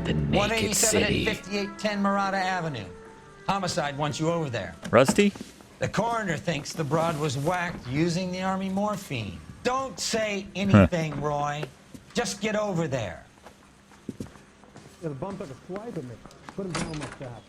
The naked 187 city. at 5810 Murata Avenue. Homicide wants you over there. Rusty? The coroner thinks the broad was whacked using the army morphine. Don't say anything, Roy. Just get over there. Yeah, the bump took a swipe at me. Put him down like that.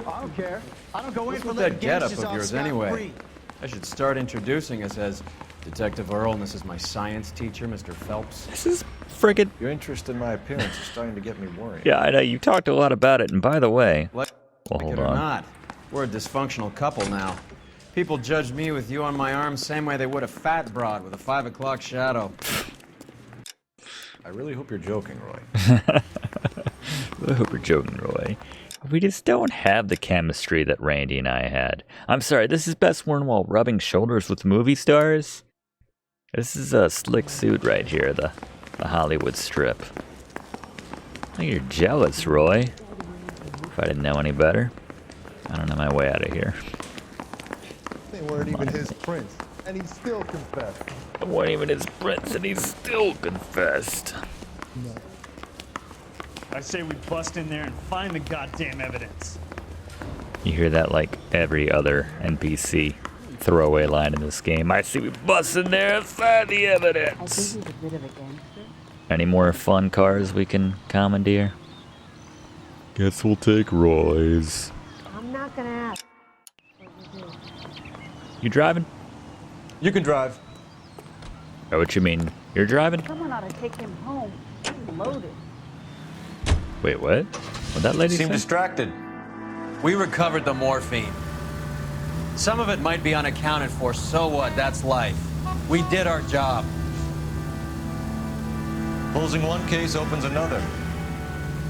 I don't care. I don't go in for that getup of yours anyway. I should start introducing us as Detective Earle, and this is my science teacher, Mr. Phelps. This is friggin'... Your interest in my appearance is starting to get me worried. Yeah, I know. You talked a lot about it, and by the way... Like Well, it hold or on. not, we're a dysfunctional couple now. People judge me with you on my arm same way they would a fat broad with a 5 o'clock shadow. I really hope you're joking, Roy. I hope you're joking, Roy. We just don't have the chemistry that Randy and I had. I'm sorry, this is best worn while rubbing shoulders with movie stars? This is a slick suit right here, the Hollywood strip. Oh, you're jealous, Roy. If I didn't know any better. I don't know my way out of here. They weren't even his prints, and he still confessed. It weren't even his prints, and he still confessed. I say we bust in there and find the goddamn evidence. You hear that like every other NPC throwaway line in this game. I see we bust in there and find the evidence. I think he's a bit of a gangster. Any more fun cars we can commandeer? Guess we'll take Roy's. I'm not gonna ask. You driving? You can drive. Know what you mean? You're driving? Someone ought to take him home. He's loaded. Wait, what? What that lady Seem say? distracted. We recovered the morphine. Some of it might be unaccounted for, so what? That's life. We did our job. Closing one case opens another.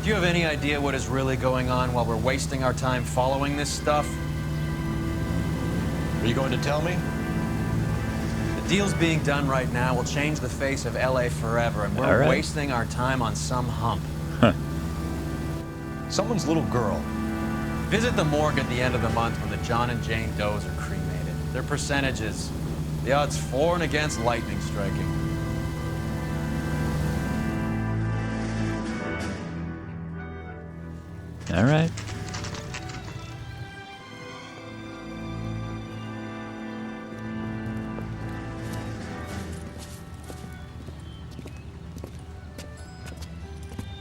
Do you have any idea what is really going on while we're wasting our time following this stuff? Are you going to tell me? The deals being done right now will change the face of LA forever, and All we're right. wasting our time on some hump. Someone's little girl. Visit the morgue at the end of the month when the John and Jane Does are cremated. Their percentages, the odds for and against lightning striking. All right.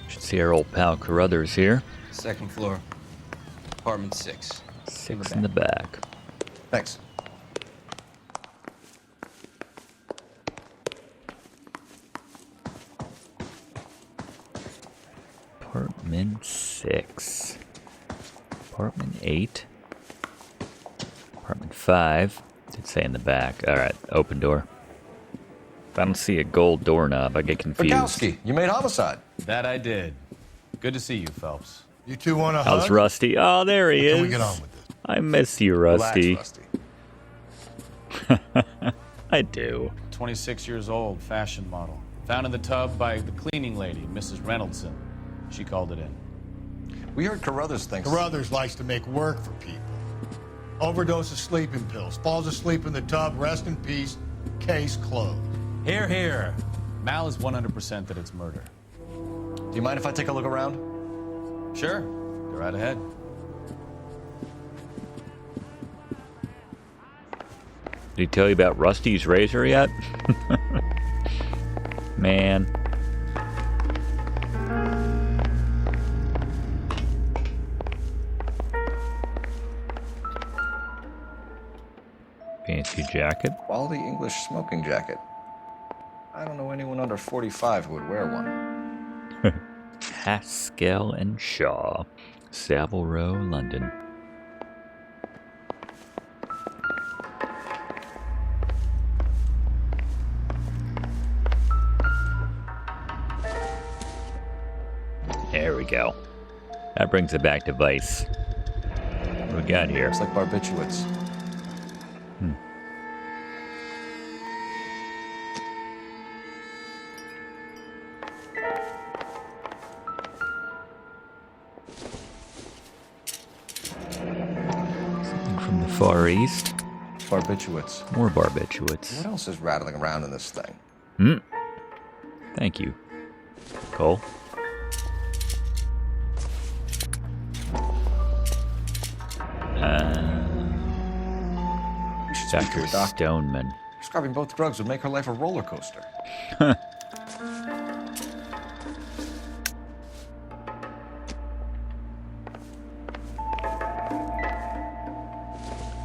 Should see our old pal Carruthers here. Second floor, apartment 6. 6 in the back. Thanks. Apartment 6. Apartment 8. Apartment 5. Did say in the back. Alright, open door. If I don't see a gold doorknob, I get confused. Bukowski, you made Homicide. That I did. Good to see you, Phelps. You two want to How's hug? Rusty? Oh, there he is. Can we get on with this? I miss you, Rusty. Relax, Rusty. I do. 26 years old, fashion model. Found in the tub by the cleaning lady, Mrs. Reynoldson. She called it in. We heard Carruthers thinks... Carruthers likes to make work for people. Overdose of sleeping pills. Falls asleep in the tub. Rest in peace. Case closed. Here, here. Mal is 100% that it's murder. Do you mind if I take a look around? Sure, go right ahead. Did he tell you about Rusty's razor yet? Man. Fancy jacket. Quality English smoking jacket. I don't know anyone under 45 who would wear one. Haskell and Shaw, Savile Row, London. There we go. That brings it back to Vice. What do we got here? Looks like barbiturates. Something from the Far East. Barbiturates. More barbiturates. What else is rattling around in this thing? Thank you, Cole. You should speak to Dr. a doctor. Stoneman. Prescribing both drugs would make her life a roller coaster.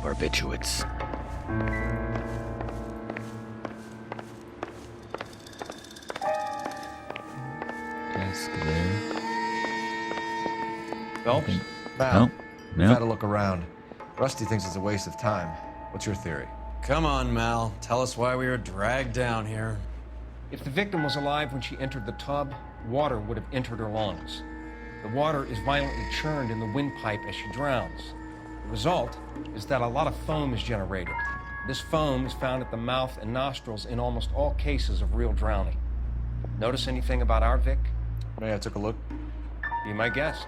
Barbiturates. Desk there. Phelps? Mal, No, we've had a no. look around. Rusty thinks it's a waste of time. What's your theory? Come on, Mal. Tell us why we were dragged down here. If the victim was alive when she entered the tub, water would have entered her lungs. The water is violently churned in the windpipe as she drowns. The result is that a lot of foam is generated. This foam is found at the mouth and nostrils in almost all cases of real drowning. Notice anything about our Vic? May I took a look? Be my guest.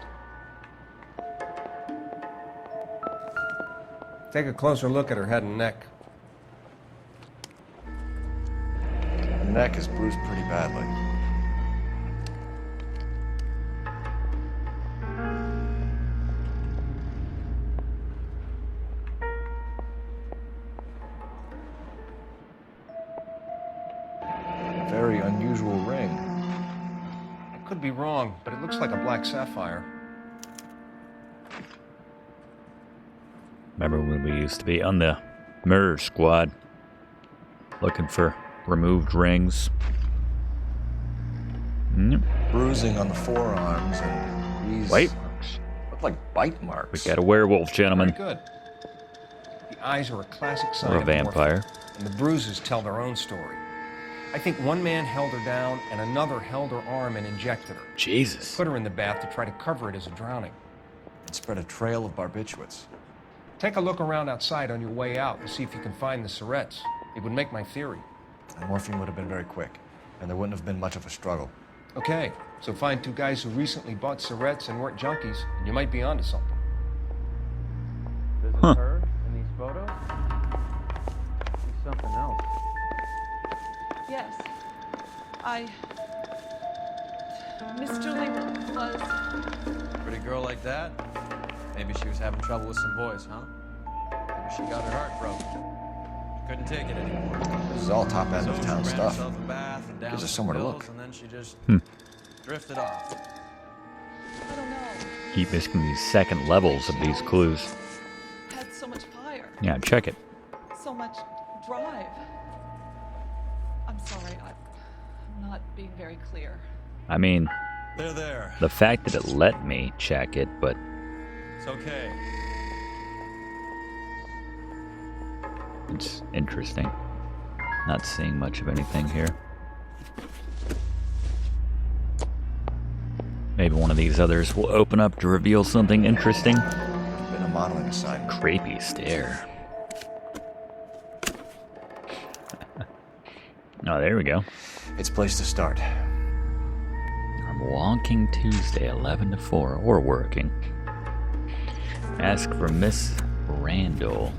Take a closer look at her head and neck. The neck is bruised pretty badly. Very unusual ring. I could be wrong, but it looks like a black sapphire. Remember when we used to be on the murder squad looking for removed rings? Yep. Bruising on the forearms and these Wait. marks look like bite marks. We got a werewolf, gentlemen. Very good. The eyes are a classic sign Or a of morphine, vampire. and the bruises tell their own story. I think one man held her down and another held her arm and injected her. Jesus. Put her in the bath to try to cover it as a drowning. And spread a trail of barbiturates. Take a look around outside on your way out and see if you can find the syrettes. It would make my theory. The morphine would have been very quick, and there wouldn't have been much of a struggle. Okay, so find two guys who recently bought syrettes and weren't junkies, and you might be onto something. This is her in these photos? She's something else. Yes. Miss Julie was... Pretty girl like that? Maybe she was having trouble with some boys, huh? Maybe she got her heart broken. She couldn't take it anymore. This is all top end of So town she ran stuff. herself a bath and down Gives us some somewhere to pills, look. And then she just drifted off. I don't know. Keep missing these second levels of these clues. Had so much fire. Yeah, check it. So much drive. I'm sorry. I'm not being very clear. I mean, There. the fact that it let me check it, but It's okay. it's interesting. Not seeing much of anything here. Maybe one of these others will open up to reveal something interesting. Been a modeling assignment. Creepy stare. Oh, there we go. It's a place to start. I'm walking Tuesday, 11 to 4, or working. Ask for Miss Randall.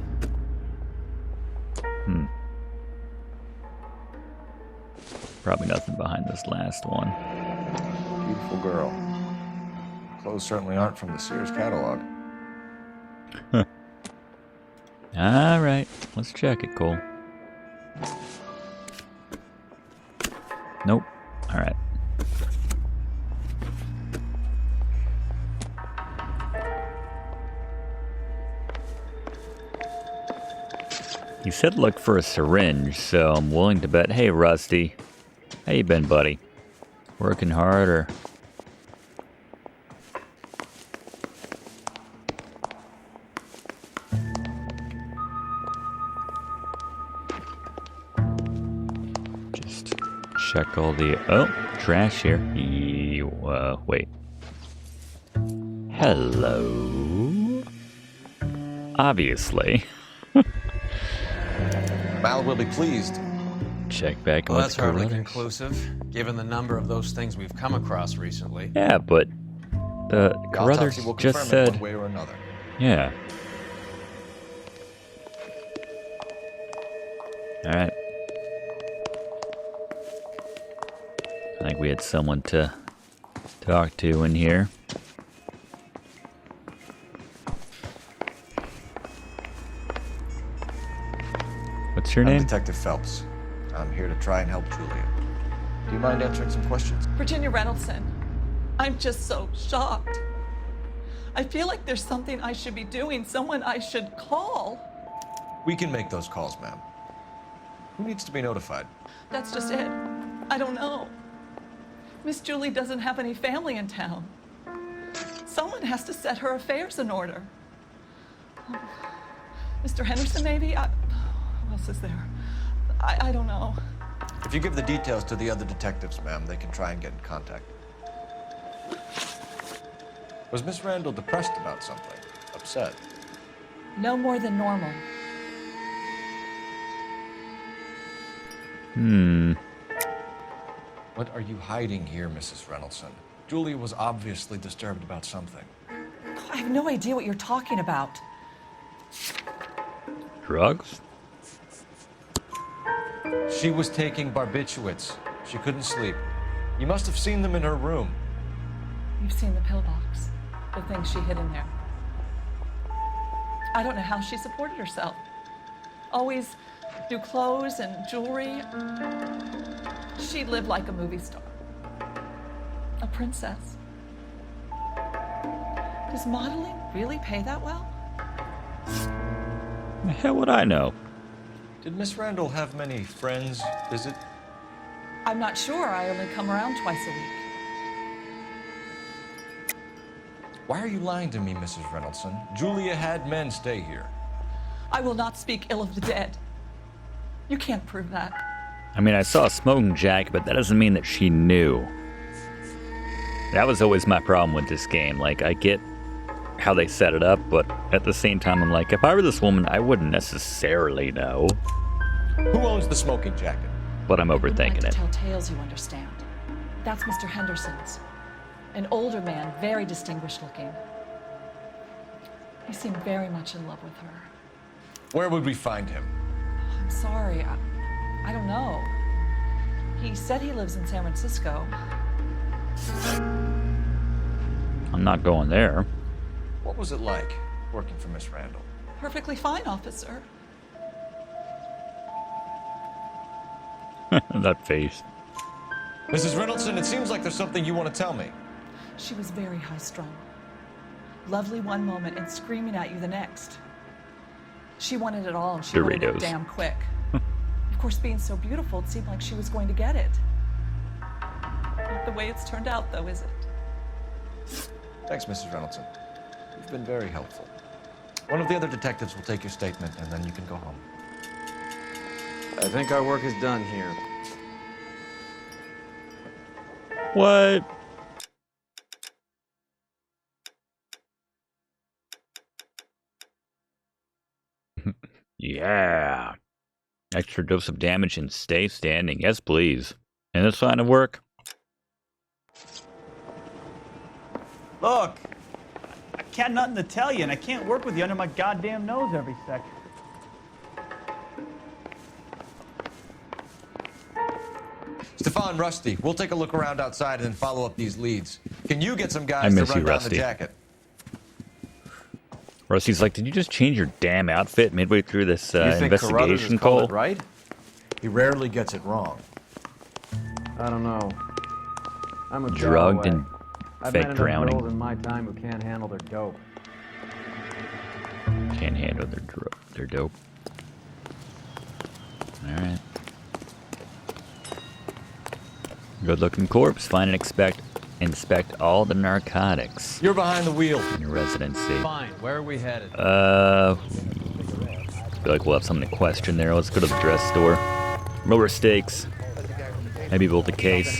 Probably nothing behind this last one. Beautiful girl. Clothes certainly aren't from the Sears catalog. Alright, let's check it, Cole. Nope. Alright. He said look for a syringe, so I'm willing to bet. Hey, Rusty. How you been, buddy? Working hard, or... Just check all the... Oh, trash here. Wait. Hello? Obviously. Mal will be pleased. Check back Well, on that's what's hardly Carruthers. conclusive, given the number of those things we've come across recently. Yeah, but the The Carruthers autopsy will just confirm it said... one way or another. Yeah. Alright. I think we had someone to talk to in here. What's your I'm name? Detective Phelps. I'm here to try and help Julia. Do you mind answering some questions? Virginia Reynoldson, I'm just so shocked. I feel like there's something I should be doing, someone I should call. We can make those calls, ma'am. Who needs to be notified? That's just it. I don't know. Miss Julie doesn't have any family in town. Someone has to set her affairs in order. Mr. Henderson, maybe? Who else is there? I don't know. If you give the details to the other detectives, ma'am, they can try and get in contact. Was Miss Randall depressed about something? Upset? No more than normal. What are you hiding here, Mrs. Reynoldson? Julia was obviously disturbed about something. I have no idea what you're talking about. Drugs? She was taking barbiturates. She couldn't sleep. You must have seen them in her room. You've seen the pillbox, the things she hid in there. I don't know how she supported herself. Always new clothes and jewelry. She lived like a movie star. A princess. Does modeling really pay that well? The hell would I know? Did Miss Randall have many friends visit? I'm not sure. I only come around twice a week. Why are you lying to me, Mrs. Reynoldson? Julia had men stay here. I will not speak ill of the dead. You can't prove that. I mean, I saw a smoking jacket, but that doesn't mean that she knew. That was always my problem with this game. Like, I get how they set it up, but at the same time, I'm like, if I were this woman, I wouldn't necessarily know. Who owns the smoking jacket? But I'm overthinking it. Tell tales, you understand. That's Mr. Henderson's. An older man, very distinguished looking. He seemed very much in love with her. Where would we find him? I'm sorry, I don't know. He said he lives in San Francisco. I'm not going there. What was it like working for Miss Randall? Perfectly fine, officer. That face. Mrs. Reynoldson, it seems like there's something you want to tell me. She was very high-strung. Lovely one moment and screaming at you the next. She wanted it all and she wanted it damn quick. Of course, being so beautiful, it seemed like she was going to get it. Not the way it's turned out, though, is it? Thanks, Mrs. Reynoldson. You've been very helpful. One of the other detectives will take your statement, and then you can go home. I think our work is done here. What? Yeah. Extra dose of damage and stay standing. Yes, please. And this line of work? Look, I got nothing to tell you, and I can't work with you under my goddamn nose every second. Stefan, Rusty, we'll take a look around outside and then follow up these leads. Can you get some guys to run down the jacket? Rusty's like, did you just change your damn outfit midway through this investigation call? Right? He rarely gets it wrong. I don't know. I'm a drugged and I've fake met enough drowning. girls in my time who can't handle their dope. Can't handle their dope. All right. Good-looking corpse. Find and inspect all the narcotics. You're behind the wheel. In your residency. Fine. Where are we headed? I feel like we'll have something to question there. Let's go to the dress store. Lower stakes. Maybe build a case.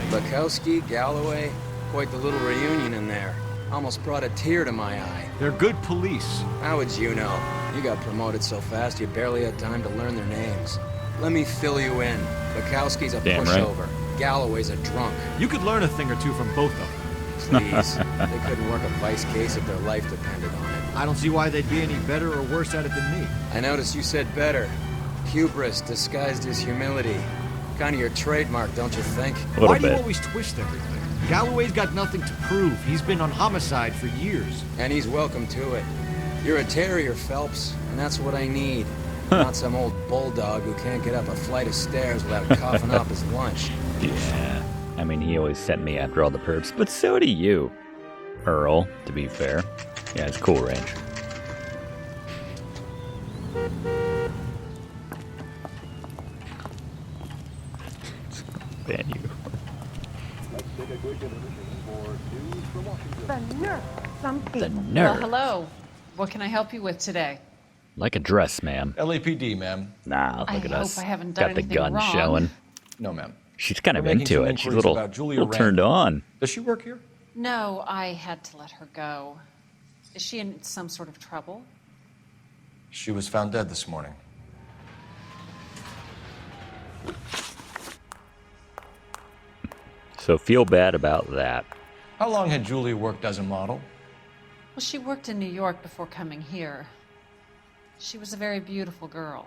Bukowski, Galloway, quite the little reunion in there. Almost brought a tear to my eye. They're good police. How would you know? You got promoted so fast you barely had time to learn their names. Let me fill you in. Bukowski's a Damn pushover. right. Galloway's a drunk. You could learn a thing or two from both of them. please. They couldn't work a vice case if their life depended on it. I don't see why they'd be any better or worse at it than me. I noticed you said better. Hubris disguised as humility. Kind of your trademark, don't you think? Why do you always twist everything? Galloway's got nothing to prove. He's been on Homicide for years. And he's welcome to it. You're a terrier, Phelps, and that's what I need. Not some old bulldog who can't get up a flight of stairs without coughing up his lunch. Yeah. I mean, he always sent me after all the perps, but so do you. Earle, to be fair. Yeah, it's cool range. Ban you. The nerve. Some people. The nerve. Well, hello. What can I help you with today? Like a dress, ma'am. LAPD, ma'am. Nah, look at us. I haven't done Got the anything gun wrong. showing. No, ma'am. She's kind of We're making into some it. She's a inquiries little, about Julia little turned Rand. on. Does she work here? No, I had to let her go. Is she in some sort of trouble? She was found dead this morning. So feel bad about that. How long had Julia worked as a model? Well, she worked in New York before coming here. She was a very beautiful girl.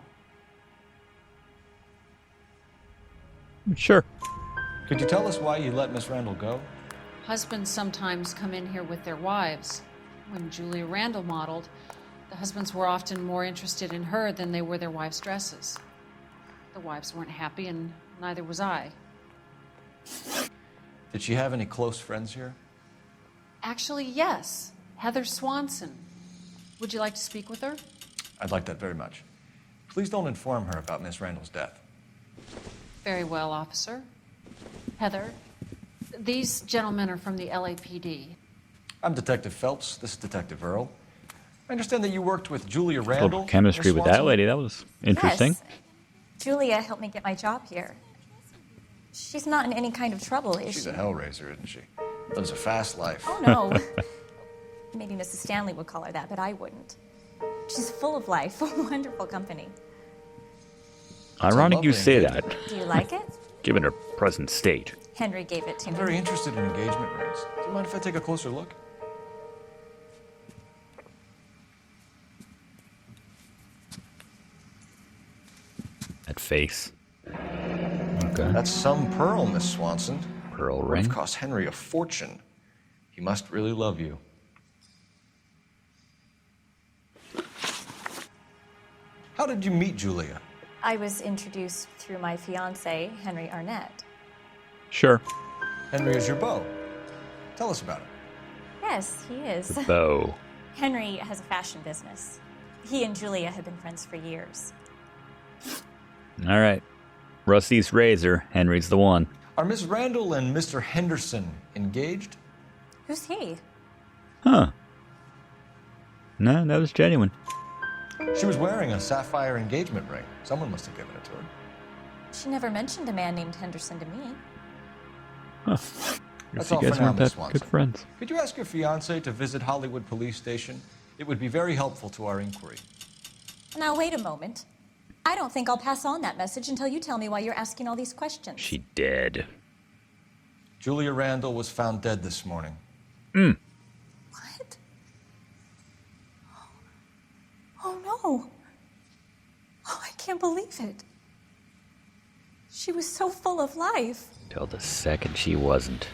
Sure. Could you tell us why you let Miss Randall go? Husbands sometimes come in here with their wives. When Julia Randall modeled, the husbands were often more interested in her than they were their wives' dresses. The wives weren't happy, and neither was I. Did she have any close friends here? Actually, yes. Heather Swanson. Would you like to speak with her? I'd like that very much. Please don't inform her about Miss Randall's death. Very well, officer. Heather, these gentlemen are from the LAPD. I'm Detective Phelps. This is Detective Earle. I understand that you worked with Julia Randall. Little chemistry Miss with that Swanson? lady. That was interesting. Yes. Julia helped me get my job here. She's not in any kind of trouble, is She's she? a hellraiser, isn't she? Lives a fast life. Oh, no. Maybe Mrs. Stanley would call her that, but I wouldn't. She's full of life, wonderful company. Ironic you lovely say engagement. that, Do you like it? given her present state. Henry gave it to I'm me. very interested in engagement rings. Do you mind if I take a closer look? That face. Okay. That's some pearl, Miss Swanson. Pearl Would ring. have cost Henry a fortune. He must really love you. How did you meet Julia? I was introduced through my fiancé, Henry Arnett. Sure. Henry is your beau. Tell us about it. Yes, he is. Bow. Henry has a fashion business. He and Julia have been friends for years. All right. Rusty's razor. Henry's the one. Are Miss Randall and Mr. Henderson engaged? Who's he? Huh. No, that was genuine. She was wearing a sapphire engagement ring. Someone must have given it to her. She never mentioned a man named Henderson to me. Huh. That's You all guys for now, weren't Miss that Swanson. good friends. Could you ask your fiancé to visit Hollywood Police Station? It would be very helpful to our inquiry. Now, wait a moment. I don't think I'll pass on that message until you tell me why you're asking all these questions. She dead. Julia Randall was found dead this morning. What? Oh, no. Oh, I can't believe it. She was so full of life. Till the second she wasn't.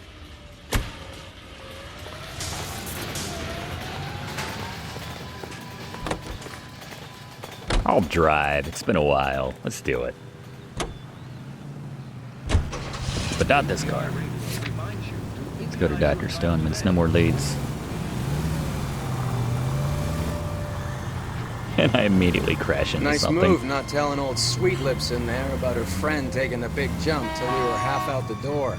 I'll drive. It's been a while. Let's do it. But not this car. Let's go to Dr. Stoneman's. No more leads. And I immediately crash into Nice something. move not telling old Sweet Lips in there about her friend taking the big jump till we were half out the door.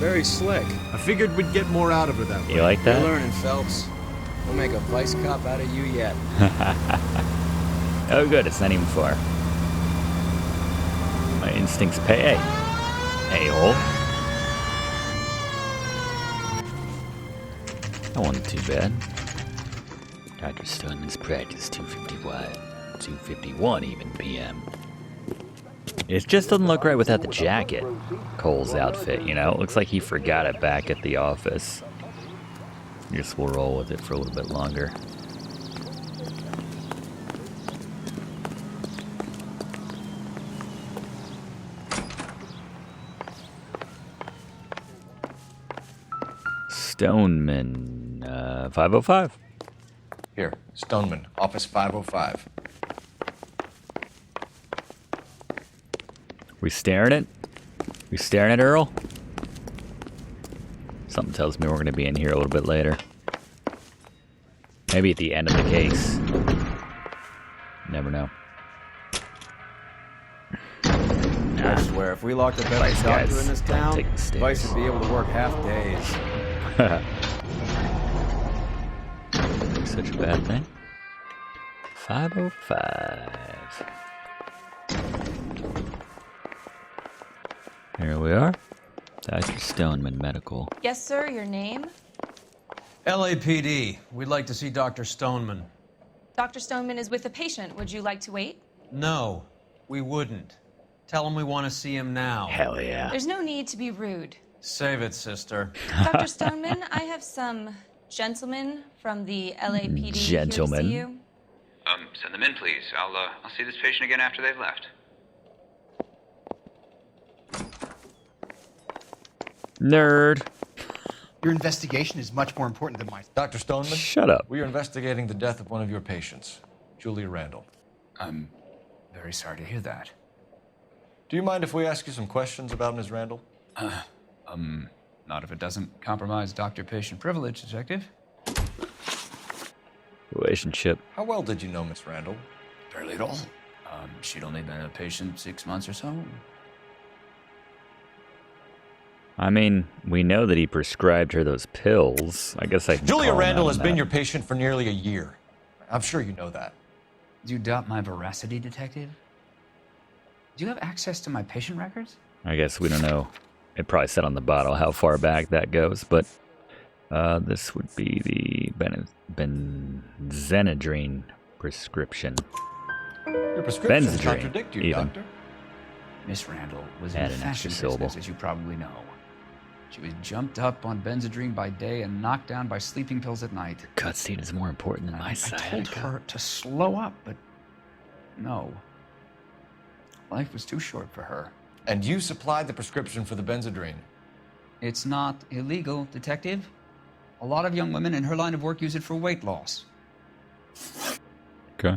Very slick. I figured we'd get more out of her that way. You like You're that? learning, Phelps. We'll make a vice cop out of you yet. Oh, good. It's not even far. My instincts pay. Hey, hole. That wasn't too bad. Dr. Stoneman's practice, 2:51 even p.m. It just doesn't look right without the jacket. Cole's outfit, you know? It looks like he forgot it back at the office. I guess we'll roll with it for a little bit longer. Stoneman, 505. Here, Stoneman, office 505. We staring at? We staring at Earle? Something tells me we're going to be in here a little bit later. Maybe at the end of the case. Never know. I swear, if we locked up every doctor in this town, Vice would be able to work half days. Such a bad thing. 505. Here we are. Dr. Stoneman Medical. Yes, sir, your name? LAPD. We'd like to see Dr. Stoneman. Dr. Stoneman is with a patient. Would you like to wait? No, we wouldn't. Tell him we want to see him now. Hell yeah. There's no need to be rude. Save it, sister. Dr. Stoneman, I have some gentlemen from the LAPD here to see you. Send them in, please. I'll see this patient again after they've left. Nerd. Your investigation is much more important than mine. Dr. Stoneman? Shut up. We are investigating the death of one of your patients, Julia Randall. I'm very sorry to hear that. Do you mind if we ask you some questions about Ms. Randall? Not if it doesn't compromise doctor-patient privilege, Detective. Relationship. How well did you know Miss Randall? Barely at all. She'd only been a patient 6 months or so. I mean, we know that he prescribed her those pills. I guess I can Julia call him Randall out has on been that. your patient for nearly a year. I'm sure you know that. Do you doubt my veracity, Detective? Do you have access to my patient records? I guess we don't know. It probably said on the bottle how far back that goes, but this would be the benzedrine prescription. Your prescriptions Benzedrine, contradict you, even. Doctor. Miss Randall was in Add the an fashion extra syllable. business, as you probably know. She was jumped up on benzedrine by day and knocked down by sleeping pills at night. The cutscene is more important than my I sciatica. told her to slow up, but no. Life was too short for her. And you supplied the prescription for the benzedrine. It's not illegal, Detective. A lot of young women in her line of work use it for weight loss. Okay.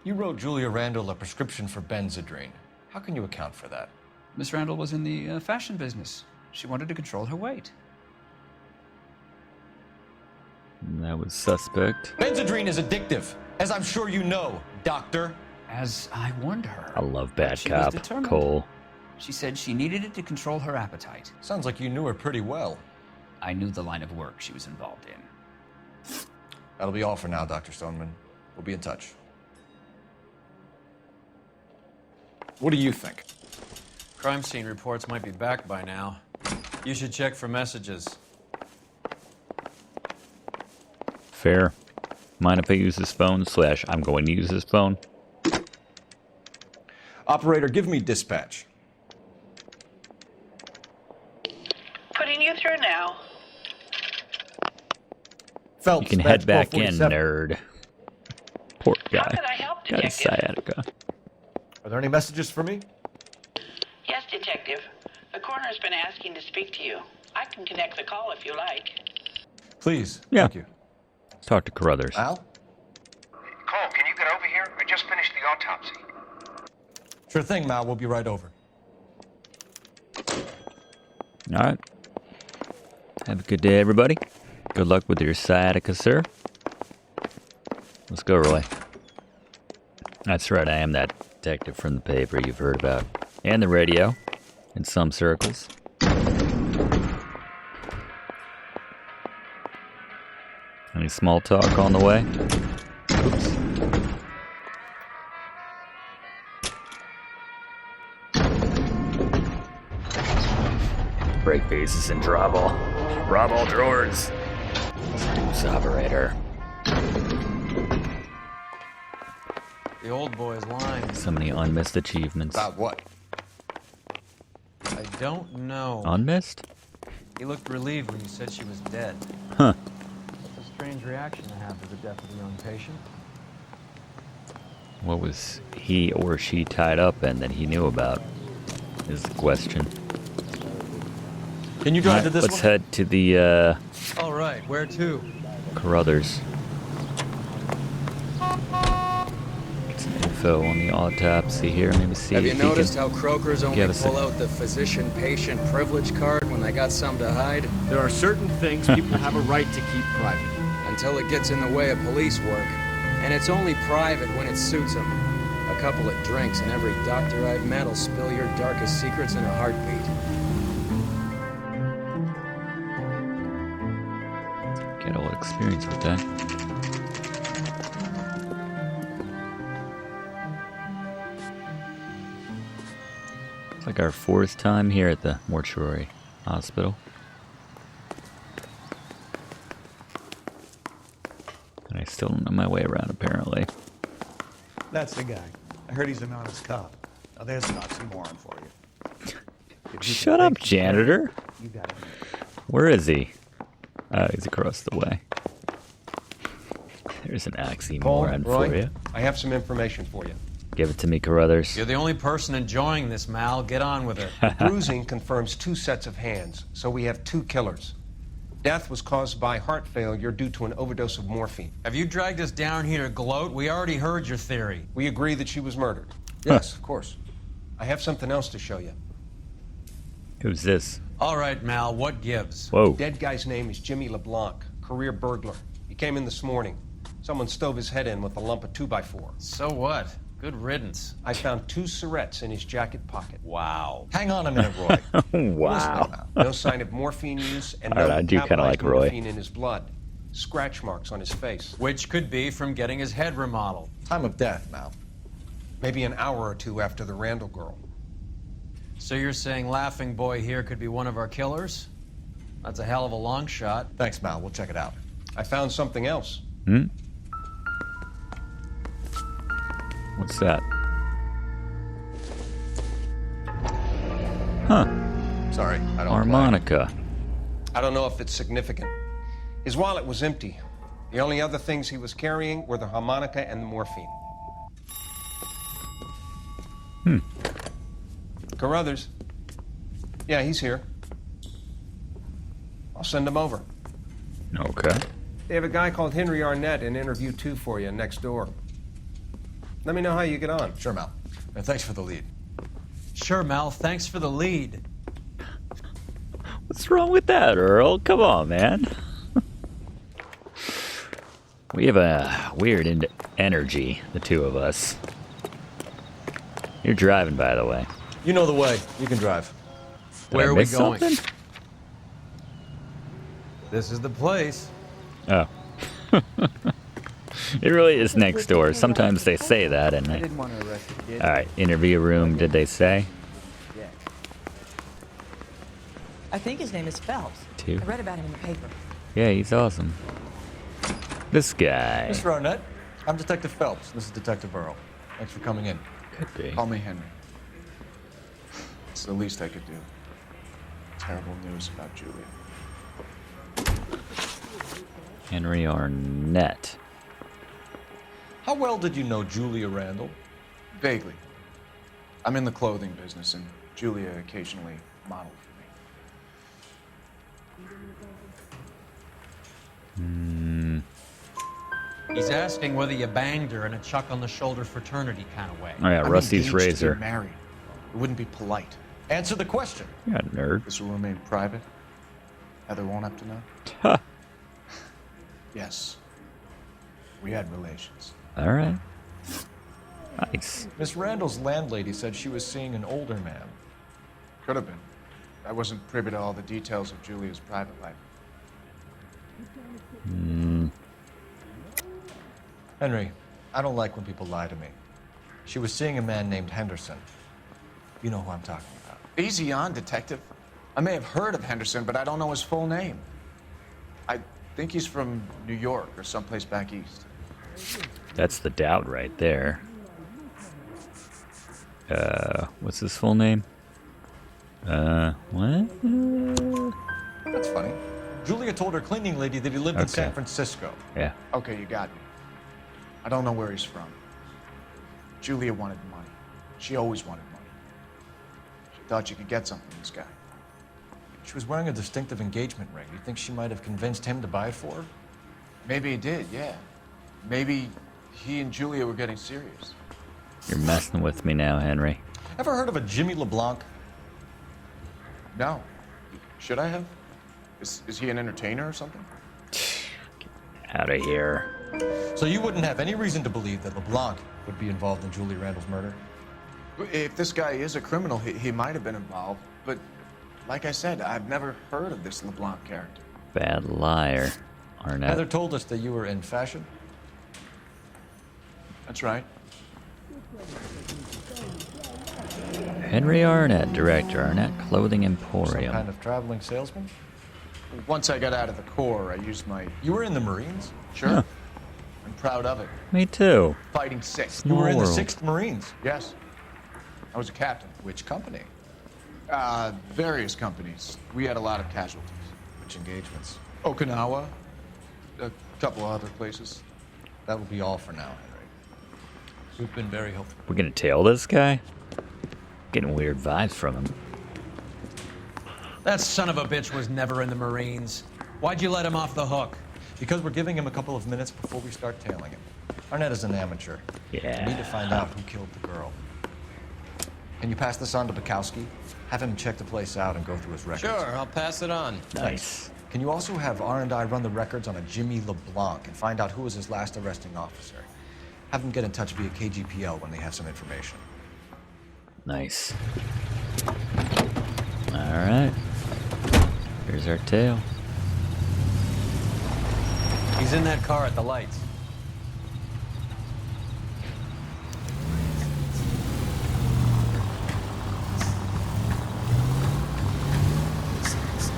You wrote Julia Randall a prescription for benzedrine. How can you account for that? Miss Randall was in the fashion business. She wanted to control her weight. That was suspect. Benzedrine is addictive, as I'm sure you know, Doctor. As I warned her. I love bad She was cop determined. Cole. She said she needed it to control her appetite. Sounds like you knew her pretty well. I knew the line of work she was involved in. That'll be all for now, Dr. Stoneman. We'll be in touch. What do you think? Crime scene reports might be back by now. You should check for messages. Fair. Mind if I use his phone? / I'm going to use his phone. Operator, give me dispatch. Putting you through now. Phelps, You can badge head back in, 1247. nerd. Poor guy. How can I help, Got a Detective? sciatica. Are there any messages for me? Yes, Detective. The coroner's been asking to speak to you. I can connect the call if you like. Please. Yeah. Thank you. Talk to Carruthers. Al? Cole, can you get over here? I just finished the autopsy. Sure thing, Mal. We'll be right over. All right. Have a good day, everybody. Good luck with your sciatica, sir. Let's go, Roy. That's right, I am that detective from the paper you've heard about. And the radio, in some circles. Any small talk on the way? Oops. Break faces and drop all drawers. Oops, operator. The old boy's lying. So many unmissed achievements. About what? I don't know. Unmissed? He looked relieved when you said she was dead. Huh. reaction to have to the death of a young patient. What was he or she tied up in that he knew about? Is the question. Can you drive to this Let's one? head to the All right, where to? Carruthers. Get some info on the autopsy here. Maybe see Have if you he noticed can how croakers only give us pull a- out the physician-patient privilege card when they got something to hide? There are certain things people have a right to keep private. Until it gets in the way of police work. And it's only private when it suits them. A couple of drinks and every doctor I've met will spill your darkest secrets in a heartbeat. Get a little experience with that. It's like our 4th time here at the mortuary hospital. And I still don't know my way around, apparently. That's the guy. I heard he's an honest cop. Now there's an oxymoron for you. Shut up, janitor. You got it. Where is he? Oh, he's across the way. There's an oxymoron Roy, for you. I have some information for you. Give it to me, Carruthers. You're the only person enjoying this, Mal. Get on with it. Bruising confirms 2 sets of hands, so we have 2 killers. Death was caused by heart failure due to an overdose of morphine. Have you dragged us down here to gloat? We already heard your theory. We agree that she was murdered. Yes, of course. I have something else to show you. Who's this? All right, Mal, what gives? Whoa. The dead guy's name is Jimmy LeBlanc, career burglar. He came in this morning. Someone stove his head in with a lump of 2x4. So what? Good riddance. I found 2 syrettes in his jacket pocket. Wow. Hang on a minute, Roy. Wow. No sign of morphine use and All no right, I do kinda metabolized like Roy. morphine in his blood. Scratch marks on his face. Which could be from getting his head remodeled. Time of death, Mal. Maybe an hour or 2 after the Randall girl. So you're saying Laughing Boy here could be one of our killers? That's a hell of a long shot. Thanks, Mal. We'll check it out. I found something else. Hmm? What's that? Huh. Sorry, I don't Harmonica. I don't know if it's significant. His wallet was empty. The only other things he was carrying were the harmonica and the morphine. Hmm. Carruthers. Yeah, he's here. I'll send him over. Okay. They have a guy called Henry Arnett in interview 2 for you next door. Let me know how you get on. Sure, Mal. And thanks for the lead. Sure, Mal. Thanks for the lead. What's wrong with that, Earl? Come on, man. We have a weird energy, the 2 of us. You're driving, by the way. You know the way. You can drive. Did Where I are we miss going? something? This is the place. Oh. It really is next door. Sometimes they say that, and I didn't want to arrest the kid. all right, interview room. Did they say? Yeah. I think his name is Phelps. 2. I read about him in the paper. Yeah, he's awesome. This guy. Mr. Arnett, I'm Detective Phelps. This is Detective Earle. Thanks for coming in. Could be. Call me Henry. It's the least I could do. Terrible news about Julia. Henry Arnett. How well did you know Julia Randall? Vaguely. I'm in the clothing business, and Julia occasionally modeled for me. Hmm. He's asking whether you banged her in a chuck-on-the-shoulder fraternity kind of way. Oh yeah, I'm Rusty's engaged to razor. get married. It wouldn't be polite. Answer the question. You're a nerd. This will remain private. Heather won't have to know. Huh. Yes. We had relations. All right. Nice. Miss Randall's landlady said she was seeing an older man. Could have been. I wasn't privy to all the details of Julia's private life. Hmm. Henry, I don't like when people lie to me. She was seeing a man named Henderson. You know who I'm talking about. Easy on, Detective. I may have heard of Henderson, but I don't know his full name. I think he's from New York or someplace back east. That's the doubt right there. What's his full name? What? That's funny. Julia told her cleaning lady that he lived in San Francisco. Yeah. Okay, you got me. I don't know where he's from. Julia wanted money. She always wanted money. She thought she could get something from this guy. She was wearing a distinctive engagement ring. You think she might have convinced him to buy it for her? Maybe he did, yeah. Maybe he and Julia were getting serious. You're messing with me now, Henry. Ever heard of a Jimmy LeBlanc? No. Should I have? Is he an entertainer or something? Out of here. So you wouldn't have any reason to believe that LeBlanc would be involved in Julie Randall's murder? If this guy is a criminal, he might have been involved. But like I said, I've never heard of this LeBlanc character. Bad liar, Arnett. Heather told us that you were in fashion. That's right. Henry Arnett, director, Arnett Clothing Emporium. Some kind of traveling salesman? Once I got out of the Corps, I used my... You were in the Marines? Sure. Huh. I'm proud of it. Me too. Fighting 6th. You were in the World. 6th Marines? Yes. I was a captain. Which company? Various companies. We had a lot of casualties. Which engagements? Okinawa. A couple other places. That will be all for now, Henry. You've been very helpful. We're gonna tail this guy? Getting weird vibes from him. That son of a bitch was never in the Marines. Why'd you let him off the hook? Because we're giving him a couple of minutes before we start tailing him. Arnett is an amateur. Yeah. We need to find out who killed the girl. Can you pass this on to Bukowski? Have him check the place out and go through his records. Sure, I'll pass it on. Nice. Can you also have R&I run the records on a Jimmy LeBlanc and find out who was his last arresting officer? Have them get in touch via KGPL when they have some information. Nice. Alright. Here's our tail. He's in that car at the lights.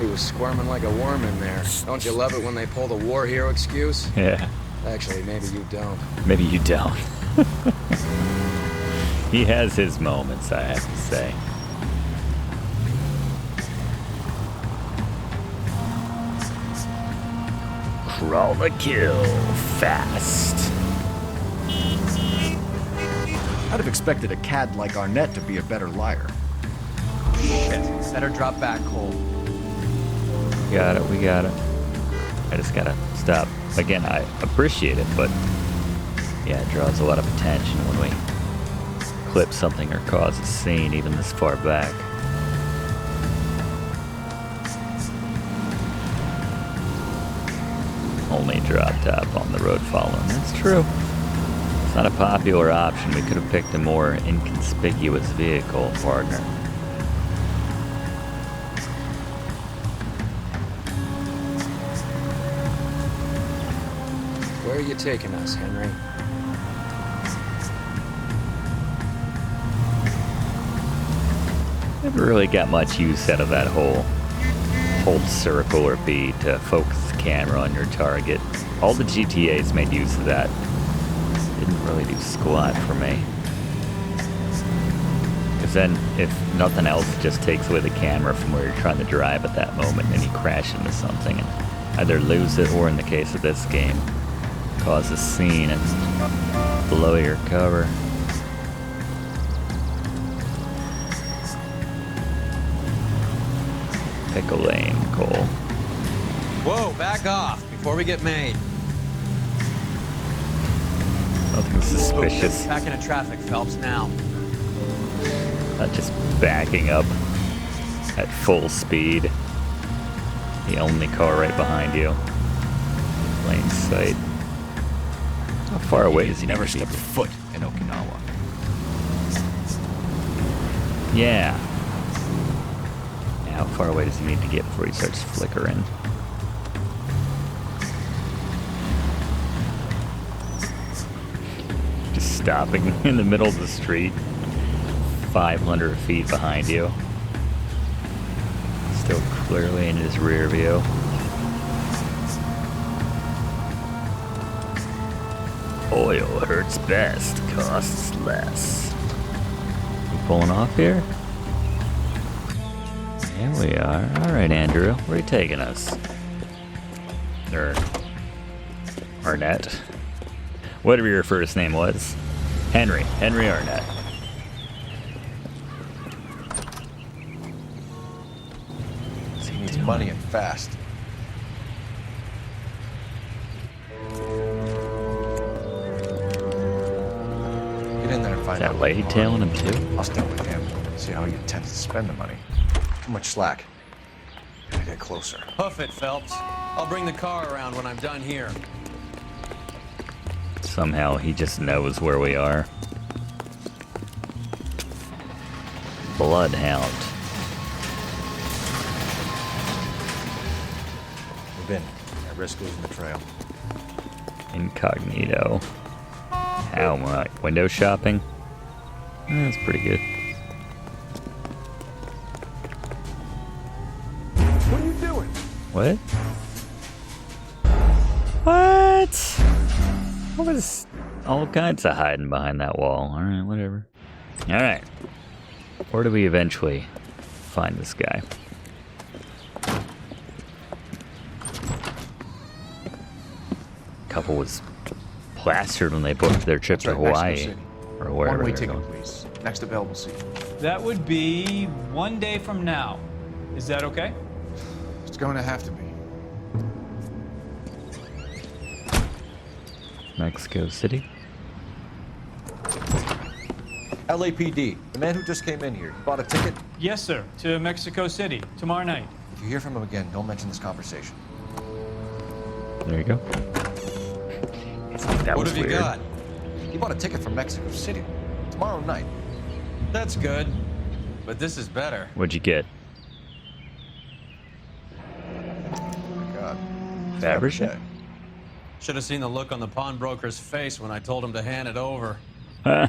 He was squirming like a worm in there. Don't you love it when they pull the war hero excuse? Yeah. Actually, maybe you don't. Maybe you don't. He has his moments, I have to say. Crawl the kill fast. I'd have expected a cad like Arnett to be a better liar. Shit. Better drop back, Cole. Got it, we got it. I just gotta stop. Again, I appreciate it, but yeah, it draws a lot of attention when we clip something or cause a scene even this far back. Only drop top on the road following. That's true. It's not a popular option. We could have picked a more inconspicuous vehicle partner. Where are you taking us, Henry? Never really got much use out of that whole hold circle or B to focus the camera on your target. All the GTAs made use of that. Didn't really do squat for me. Because then, if nothing else, it just takes away the camera from where you're trying to drive at that moment and you crash into something and either lose it or, in the case of this game, cause a scene and blow your cover. Pick a lane, Cole. Whoa, back off before we get made. Nothing suspicious. Back into traffic, Phelps, now. Not just backing up at full speed. The only car right behind you. Plain sight. How far away is he? Never stepped foot in Okinawa. Yeah. How far away does he need to get before he starts flickering? Just stopping in the middle of the street, 500 feet behind you. Still clearly in his rear view. Oil hurts best, costs less. You pulling off here? Here we are. Alright, Andrew. Where are you taking us? Or Arnett. Whatever your first name was. Henry Arnett. He needs money and fast. Get in there and find out. That lady tailing him too? I'll start with him. See how he intends to spend the money. Too much slack. Gotta get closer. Hoof it, Phelps. I'll bring the car around when I'm done here. Somehow he just knows where we are. Bloodhound. We've been. At risk losing the trail. Incognito. How much? Window shopping? That's pretty good. What are you doing? What? What? What was all kinds of hiding behind that wall? Alright, whatever. Alright. Where do we eventually find this guy? Couple was plastered when they booked their trip to Hawaii. Or wherever. One-way they're ticket, going. please. Next available seat. That would be 1 day from now. Is that okay? It's going to have to be. Mexico City. LAPD. The man who just came in here. You bought a ticket? Yes, sir. To Mexico City tomorrow night. If you hear from him again, don't mention this conversation. There you go. That What was have you weird. got? He bought a ticket from Mexico City. Tomorrow night. That's good. But this is better. What'd you get? Oh my God. Fabergé? Should have seen the look on the pawnbroker's face when I told him to hand it over. Huh.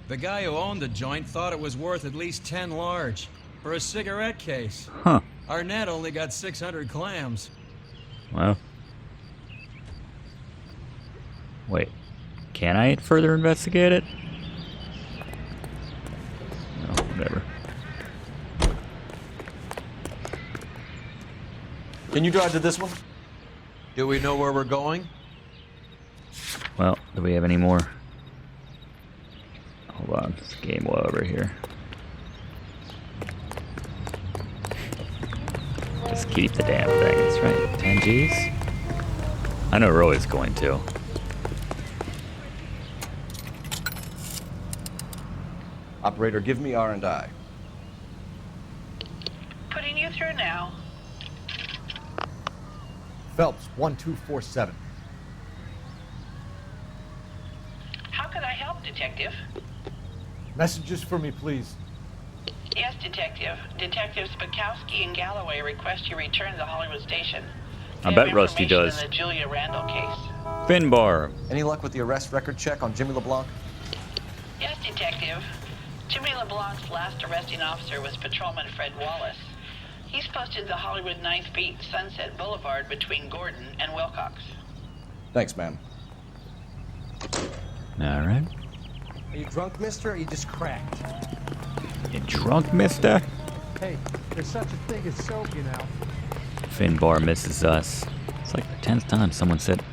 The guy who owned the joint thought it was worth at least 10 large for a cigarette case. Huh. Arnett only got 600 clams. Well. Wait. Can I further investigate it? No, whatever. Can you drive to this one? Do we know where we're going? Well, do we have any more? Hold on, this game will over here. Just keep the damn things, right? 10 G's? I know Roy's going to. Operator, give me R&I. Putting you through now. Phelps, 1247. How could I help, Detective? Messages for me, please. Yes, Detective. Detectives Bukowski and Galloway request you return to the Hollywood station. I They bet have Rusty information does. in the Julia Randall case. Finbar. Any luck with the arrest record check on Jimmy LeBlanc? Yes, Detective. Jimmy LeBlanc's last arresting officer was Patrolman Fred Wallace. He's posted the Hollywood 9th Beat Sunset Boulevard between Gordon and Wilcox. Thanks, ma'am. Alright. Are you drunk, mister, or are you just cracked? You drunk, mister? Hey, there's such a thing as soap, you know. Finbar misses us. It's like the 10th time someone said,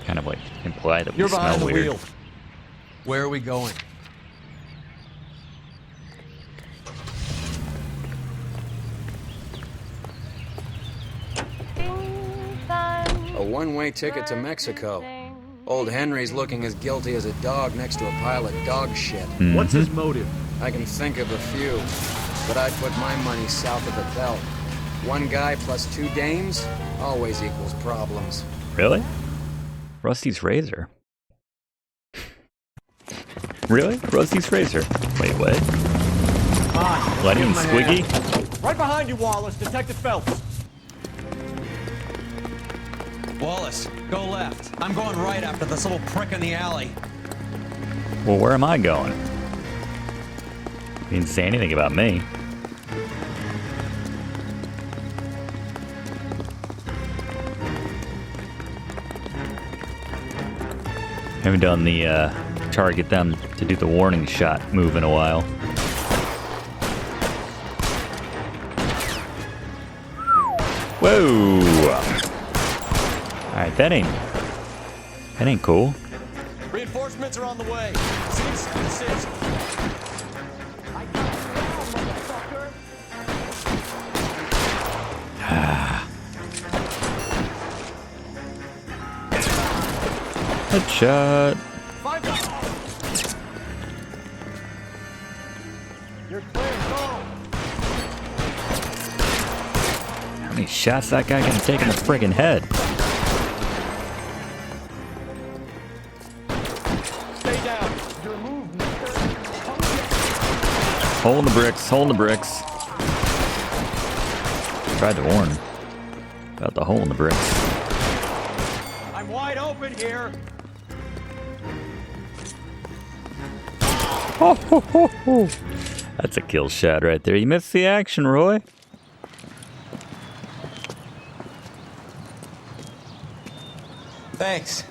kind of like imply that we You're smell behind the weird. wheel. Where are we going? A one-way ticket to Mexico. Old Henry's looking as guilty as a dog next to a pile of dog shit. What's his motive? I can think of a few, but I'd put my money south of the belt. One guy plus 2 dames always equals problems. Really? Rusty's razor. Really? Rusty's razor. Wait, what? Lightning Squiggy? Right behind you, Wallace. Detective Phelps. Wallace, go left. I'm going right after this little prick in the alley. Well, where am I going? You didn't say anything about me. Haven't done the target them to do the warning shot move in a while. Whoa! Alright, that ain't cool. Reinforcements are on the way. Cease and desist. Headshot. You're clear, go! How many shots that guy gonna take in the friggin' head? Stay down. Your move, mister. Hold the bricks, hold the bricks. Tried to warn about the hole in the bricks. I'm wide open here. Ho, ho, ho, ho. That's a kill shot right there. You missed the action, Roy. Thanks.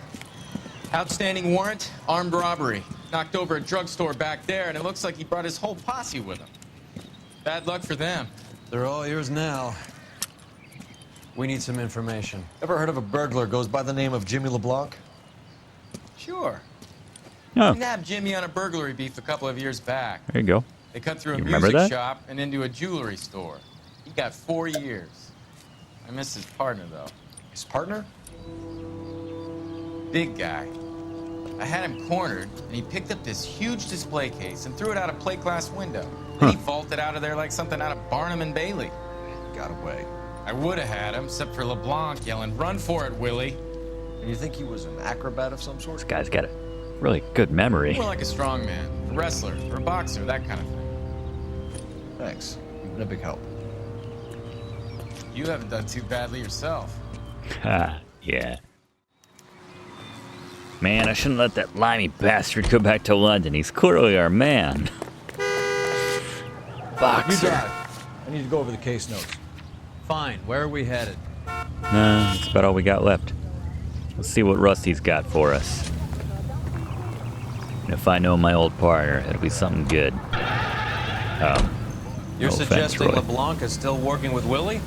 Outstanding warrant, armed robbery. Knocked over a drugstore back there, and it looks like he brought his whole posse with him. Bad luck for them. They're all yours now. We need some information. Ever heard of a burglar goes by the name of Jimmy LeBlanc? Sure. Oh. We nabbed Jimmy on a burglary beef a couple of years back. There you go. They cut through a You remember music that? shop and into a jewelry store. He got 4 years. I miss his partner, though. His partner? Big guy. I had him cornered, and he picked up this huge display case and threw it out a plate glass window. Then he vaulted out of there like something out of Barnum and Bailey. Got away. I would have had him, except for LeBlanc yelling, "Run for it, Willie!" And you think he was an acrobat of some sort? This guy's got a really good memory. More like a strongman, a wrestler, or a boxer, that kind of thing. Thanks. You've been a big help. You haven't done too badly yourself. Ha, yeah. Man, I shouldn't let that limey bastard go back to London. He's clearly our man. You Boxer. drive. I need to go over the case notes. Fine. Where are we headed? Nah, that's about all we got left. Let's see what Rusty's got for us. And if I know my old partner, it'll be something good. You're no suggesting offense, Roy. LeBlanc is still working with Willie?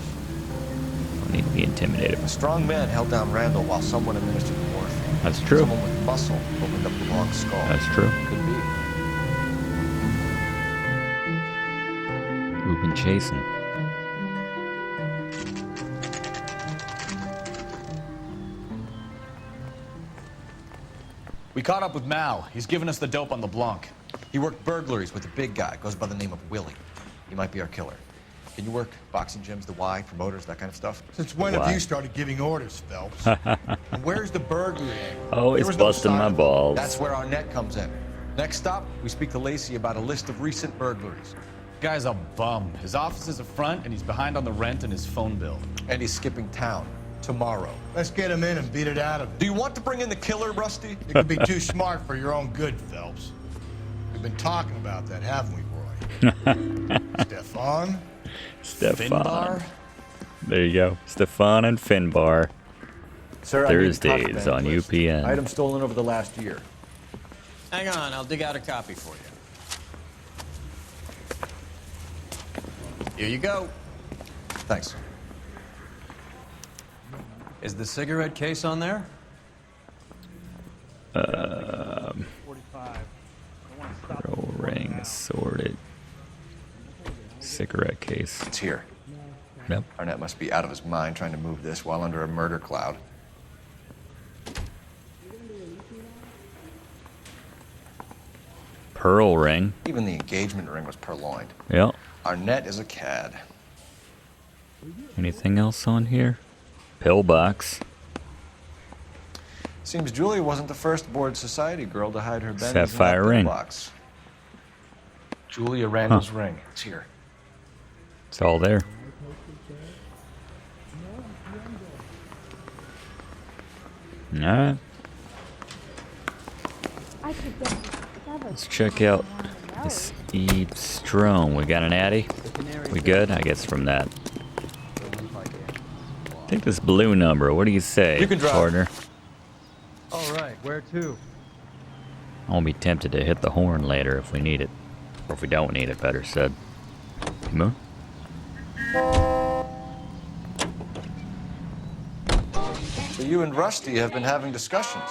I need to be intimidated. A strong man held down Randall while someone administered the morphine. That's true. Someone with muscle opened up LeBlanc's skull. That's true. Could be. We've been chasing. We caught up with Mal. He's given us the dope on LeBlanc. He worked burglaries with a big guy. Goes by the name of Willie. He might be our killer. Can you work boxing gyms, the Y, promoters, that kind of stuff? Since when have you started giving orders, Phelps? And where's the burglary? Always There was no busting sign my of it. balls. That's where our net comes in. Next stop, we speak to Lacey about a list of recent burglaries. Guy's a bum. His office is a front, and he's behind on the rent and his phone bill. And he's skipping town tomorrow. Let's get him in and beat it out of him. Do you want to bring in the killer, Rusty? You could be too smart for your own good, Phelps. We've been talking about that, haven't we, Roy? Stefan? Stefan. There you go. Stefan and Finbar. Sir, I need a Thursdays contraband on list. UPN. Items stolen over the last year. Hang on, I'll dig out a copy for you. Here you go. Thanks. Is the cigarette case on there? 45. Pearl ring, assorted. Cigarette case. It's here. Yep. Arnett must be out of his mind trying to move this while under a murder cloud. Pearl ring. Even the engagement ring was purloined. Yep. Arnett is a cad. Anything else on here? Pillbox. Seems Julia wasn't the first bored society girl to hide her bennies Sapphire in that ring. box. Julia Randall's ring. It's here. It's all there. Alright. I could get Let's check out this Eve Strome. We got an Addy? We good? I guess from that. Take this blue number. What do you say, You can drive. partner? All right, where to? I won't be tempted to hit the horn later if we need it. Or if we don't need it, better said. Come on. So you and Rusty have been having discussions.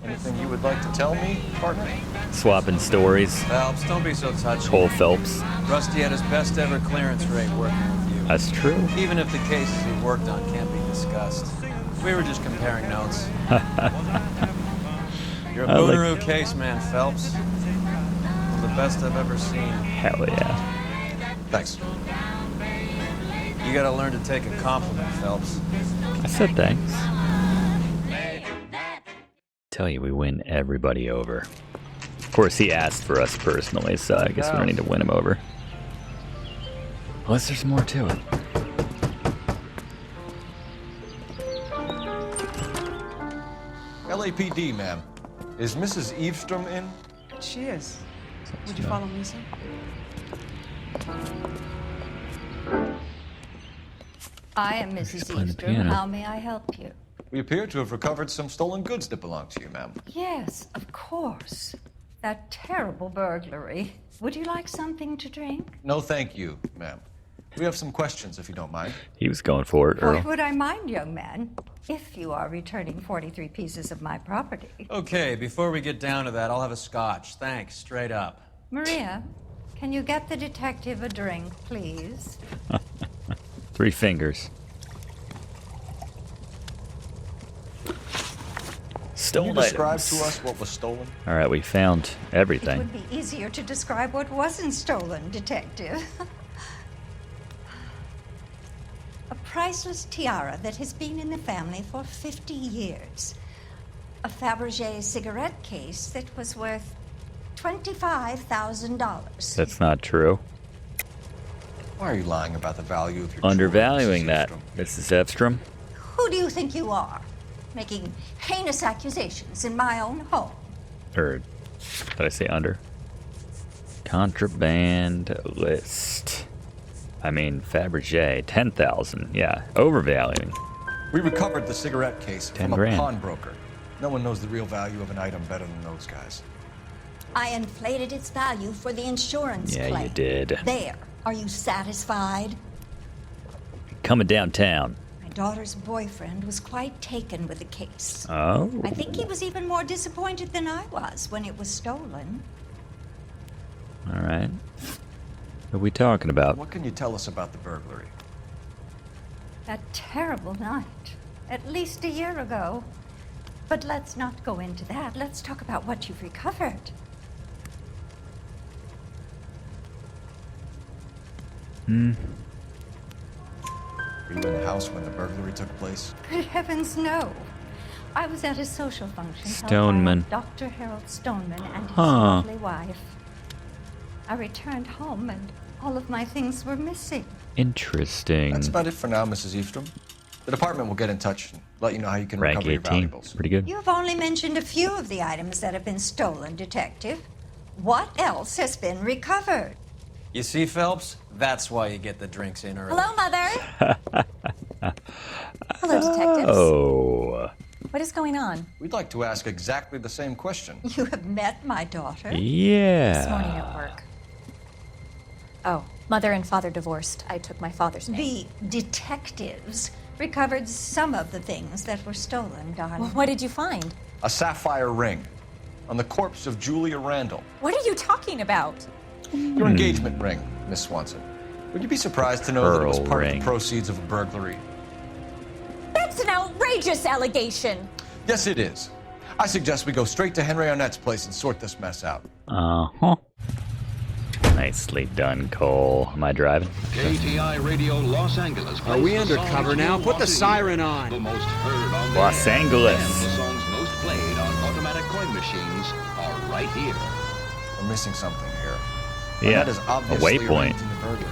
Anything you would like to tell me, partner? Swapping stories. Phelps, don't be so touchy. Cole Phelps. Rusty had his best ever clearance rate working with you. That's true. Even if the cases he worked on can't be discussed. We were just comparing notes. You're a booneroo case man, Phelps. One of the best I've ever seen. Hell yeah. Thanks. You gotta learn to take a compliment, Phelps. I said thanks. Tell you, we win everybody over. Of course, he asked for us personally, so I guess we don't need to win him over. Unless there's more to it. LAPD, ma'am. Is Mrs. Eavestrom in? She is. Would you follow me, sir? I am Mrs. Eavestrom. How may I help you? We appear to have recovered some stolen goods that belong to you, ma'am. Yes, of course. That terrible burglary. Would you like something to drink? No, thank you, ma'am. We have some questions, if you don't mind. He was going for it, Earl. Why would I mind, young man, if you are returning 43 pieces of my property? Okay, before we get down to that, I'll have a scotch. Thanks, straight up. Maria, can you get the detective a drink, please? 3 fingers. Stolen Can you describe items. to us what was stolen? All right, we found It everything. would be easier to describe what wasn't stolen, detective. A priceless tiara that has been in the family for 50 years. A Fabergé cigarette case that was worth $25,000. That's not true. Why are you lying about the value of your Undervaluing that, Mrs. Eavestrom. Who do you think you are? Making heinous accusations in my own home. Or did I say under? Contraband list. I mean, Fabergé, 10,000. Yeah, overvaluing. We recovered the cigarette case 10 from a grand. pawnbroker. No one knows the real value of an item better than those guys. I inflated its value for the insurance Yeah, claim. you did. There. Are you satisfied? Coming downtown. My daughter's boyfriend was quite taken with the case. Oh. I think he was even more disappointed than I was when it was stolen. All right. What are we talking about? What can you tell us about the burglary? That terrible night. At least a year ago. But let's not go into that. Let's talk about what you've recovered. Were you in the house when the burglary took place? Good heavens, no. I was at a social function held Stoneman. by Dr. Harold Stoneman and his Huh. lovely wife. I returned home and all of my things were missing. Interesting. That's about it for now, Mrs. Eavestrom. The department will get in touch and let you know how you can Rank recover your 18. valuables. Pretty good. You've only mentioned a few of the items that have been stolen, Detective. What else has been recovered? You see, Phelps? That's why you get the drinks in early. Hello, Mother. Hello, detectives. Oh. What is going on? We'd like to ask exactly the same question. You have met my daughter? Yeah. This morning at work. Oh, mother and father divorced. I took my father's name. The detectives recovered some of the things that were stolen, darling. Well, what did you find? A sapphire ring on the corpse of Julia Randall. What are you talking about? Your engagement ring, Miss Swanson. Would you be surprised to know that it was Pearl part of ring. the proceeds of a burglary? That's an outrageous allegation. Yes, it is. I suggest we go straight to Henry Arnett's place and sort this mess out. Uh-huh. Nicely done, Cole. Am I driving? KTI Radio Los Angeles. Are we undercover now? Put the siren on. The most heard on Los the air. Angeles. And the songs most played on automatic coin machines are right here. We're missing something here. Yeah, Arnett is a obviously waypoint. arranging the burglaries.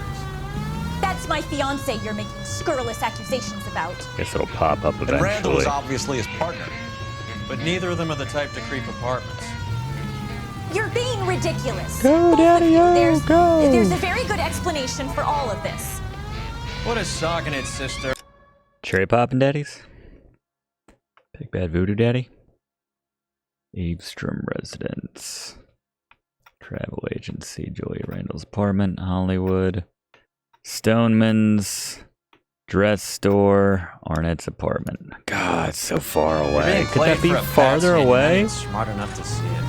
That's my fiance you're making scurrilous accusations about. Guess it'll pop up And Randall is eventually. obviously his partner. But neither of them are the type to creep apartments. You're being ridiculous. Go, Both Daddy, of you. oh, go. There's a very good explanation for all of this. What is socking it, sister? Cherry poppin' daddies? Big bad voodoo daddy? Eavestrom residence. Travel agency, Julia Randall's apartment, Hollywood. Stoneman's Dress store, Arnett's apartment. God, it's so far You're away. being Could played that be for a farther patsy and you're not away? even smart enough to see it.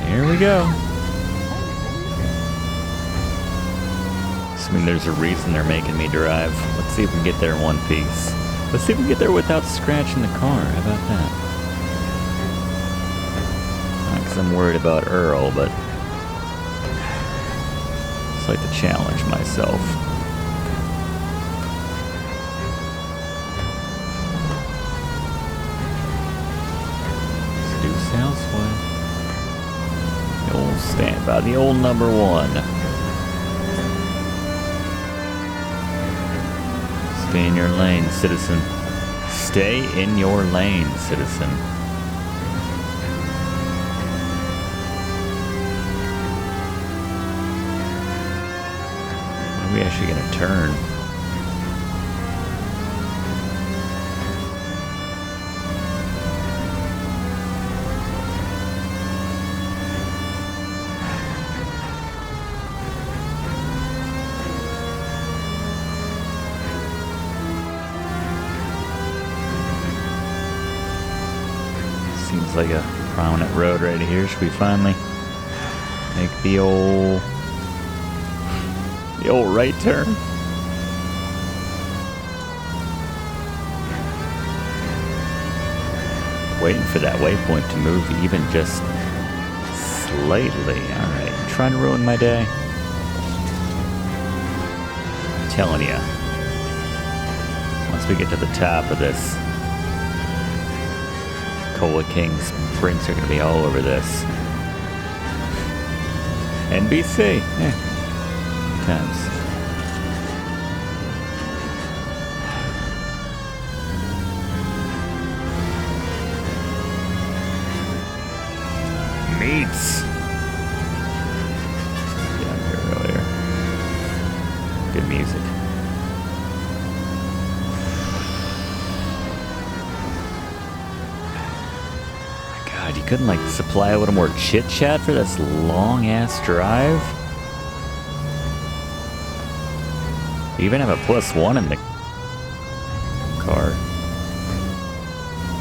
Here we go. Assuming there's a reason they're making me drive. Let's see if we can get there in one piece. Let's see if we can get there without scratching the car. How about that? Not because I'm worried about Earle, but I just like to challenge myself. Due Southway. The old standby, the old number 1. Stay in your lane, citizen. Stay in your lane, citizen. When are we actually gonna turn? Seems like a prominent road right here. Should we finally make the old right turn? Waiting for that waypoint to move even just slightly. Alright, trying to ruin my day. I'm telling you. Once we get to the top of this, Cola King's prints are going to be all over this. NBC. Times. Meats. Down here earlier. Good music. God, you couldn't like supply a little more chit chat for this long ass drive? You even have a +1 in the car.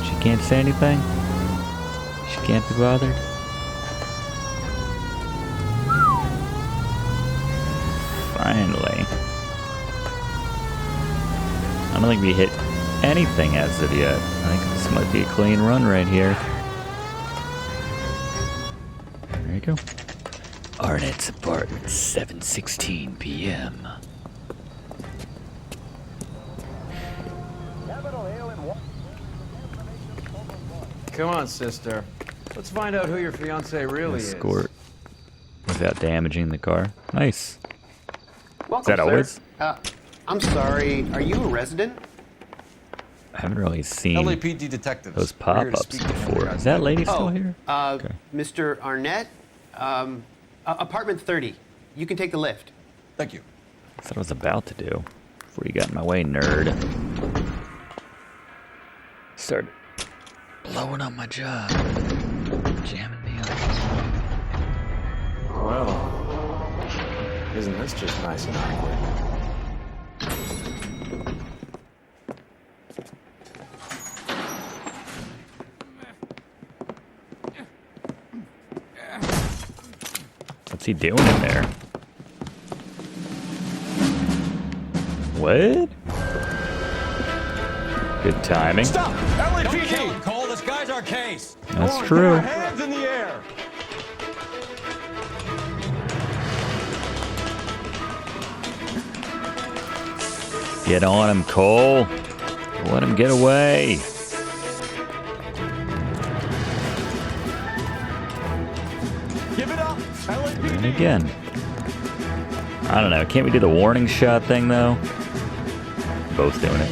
She can't say anything? She can't be bothered? Finally. I don't think we hit anything as of yet. I think this might be a clean run right here. There you go. Arnett's apartment, 7:16 p.m. Come on, sister. Let's find out who your fiance really is. Escort without damaging the car. Nice. Welcome, Is that always? sir. I'm sorry. Are you a resident? I haven't really seen LAPD detectives. those We're here to pop-ups speak to him before. regarding Is that lady still here? Okay. Mr. Arnett, apartment 30. You can take the lift. Thank you. That's what I was about to do. Before you got in my way, nerd. Started blowing up my job. Jamming me up. Well, isn't this just nice and awkward? What's he doing in there? What? Good timing. Stop! LAPD! Cole, this guy's our case. That's true. Hands in the air. Get on him, Cole. Let him get away. Give it up, LAPD. And again. I don't know. Can't we do the warning shot thing, though? Both doing it.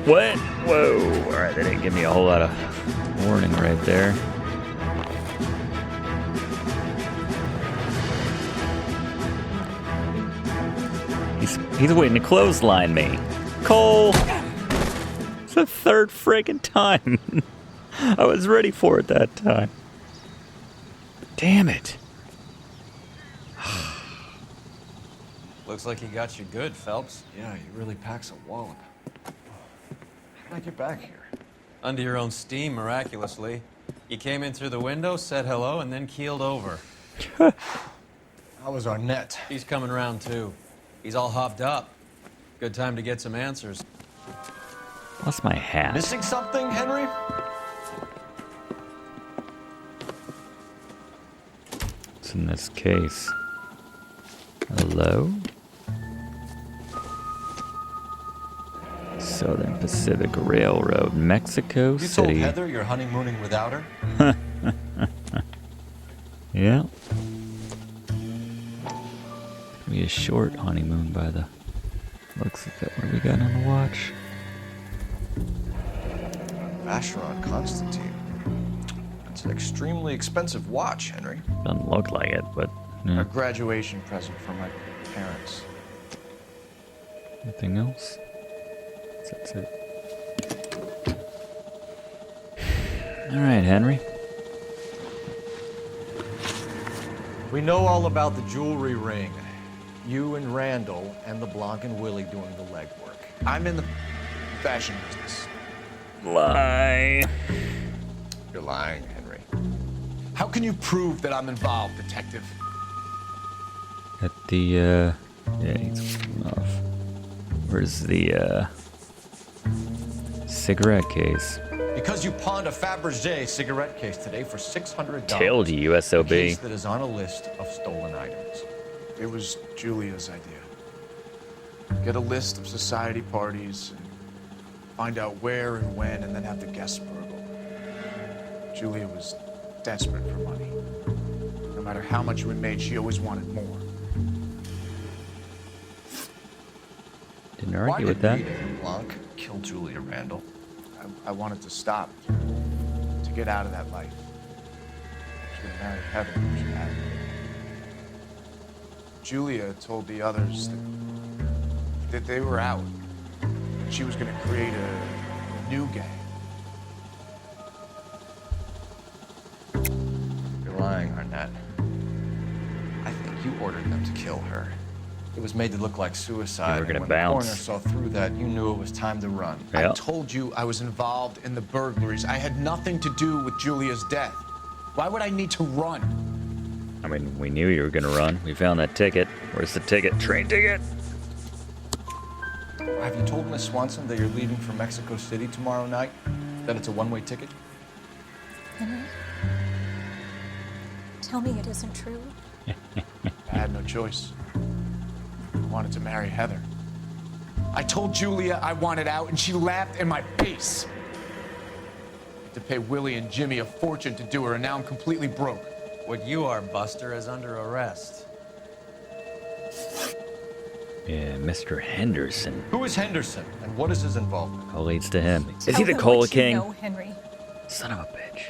What? Whoa. Alright, they didn't give me a whole lot of warning right there. He's waiting to clothesline me. Cole! It's the third friggin' time. I was ready for it that time. Damn it. Looks like he got you good, Phelps. Yeah, he really packs a wallop. How did I get back here? Under your own steam, miraculously. You came in through the window, said hello, and then keeled over. How was Arnett? He's coming round, too. He's all hopped up. Good time to get some answers. Lost my hat. Missing something, Henry? What's in this case? Hello? Southern Pacific Railroad, Mexico You told City. Heather you're honeymooning without her? Yeah. Be a short honeymoon by the looks of it. What do we got on the watch? Vacheron Constantine. It's an extremely expensive watch, Henry. Doesn't look like it, but A graduation present from my parents. Anything else? That's it. All right, Henry. We know all about the jewelry ring. You and Randall and LeBlanc and Willie doing the legwork. I'm in the fashion business. Lie. You're lying, Henry. How can you prove that I'm involved, detective? At the yeah, he's off. Where's the cigarette case? Because you pawned a Fabergé cigarette case today for $600. Told you, USOB. A case that is on a list of stolen items. It was Julia's idea. Get a list of society parties, and find out where and when, and then have the guests burgled. Julia was desperate for money. No matter how much we made, she always wanted more. Didn't Why argue with did that. Rita and LeBlanc kill Julia Randall? I wanted to stop, to get out of that life. She would marry Heather if she had it. Julia told the others that they were out. She was going to create a new gang. You're lying, Arnett. I think you ordered them to kill her. It was made to look like suicide. You were gonna and when bounce. the coroner saw through that, you knew it was time to run. Yeah. I told you I was involved in the burglaries. I had nothing to do with Julia's death. Why would I need to run? I mean, we knew you were gonna run. We found that ticket. Where's the ticket? Train ticket. Have you told Miss Swanson that you're leaving for Mexico City tomorrow night? That it's a one-way ticket? Henry? Tell me it isn't true. I had no choice. I wanted to marry Heather. I told Julia I wanted out, and she laughed in my face. I had to pay Willie and Jimmy a fortune to do her, and now I'm completely broke. What you are, Buster, is under arrest. Yeah, Mr. Henderson. Who is Henderson, and what is his involvement? All leads to him. Is Tell he the her Cola what you King? know, Henry. Son of a bitch.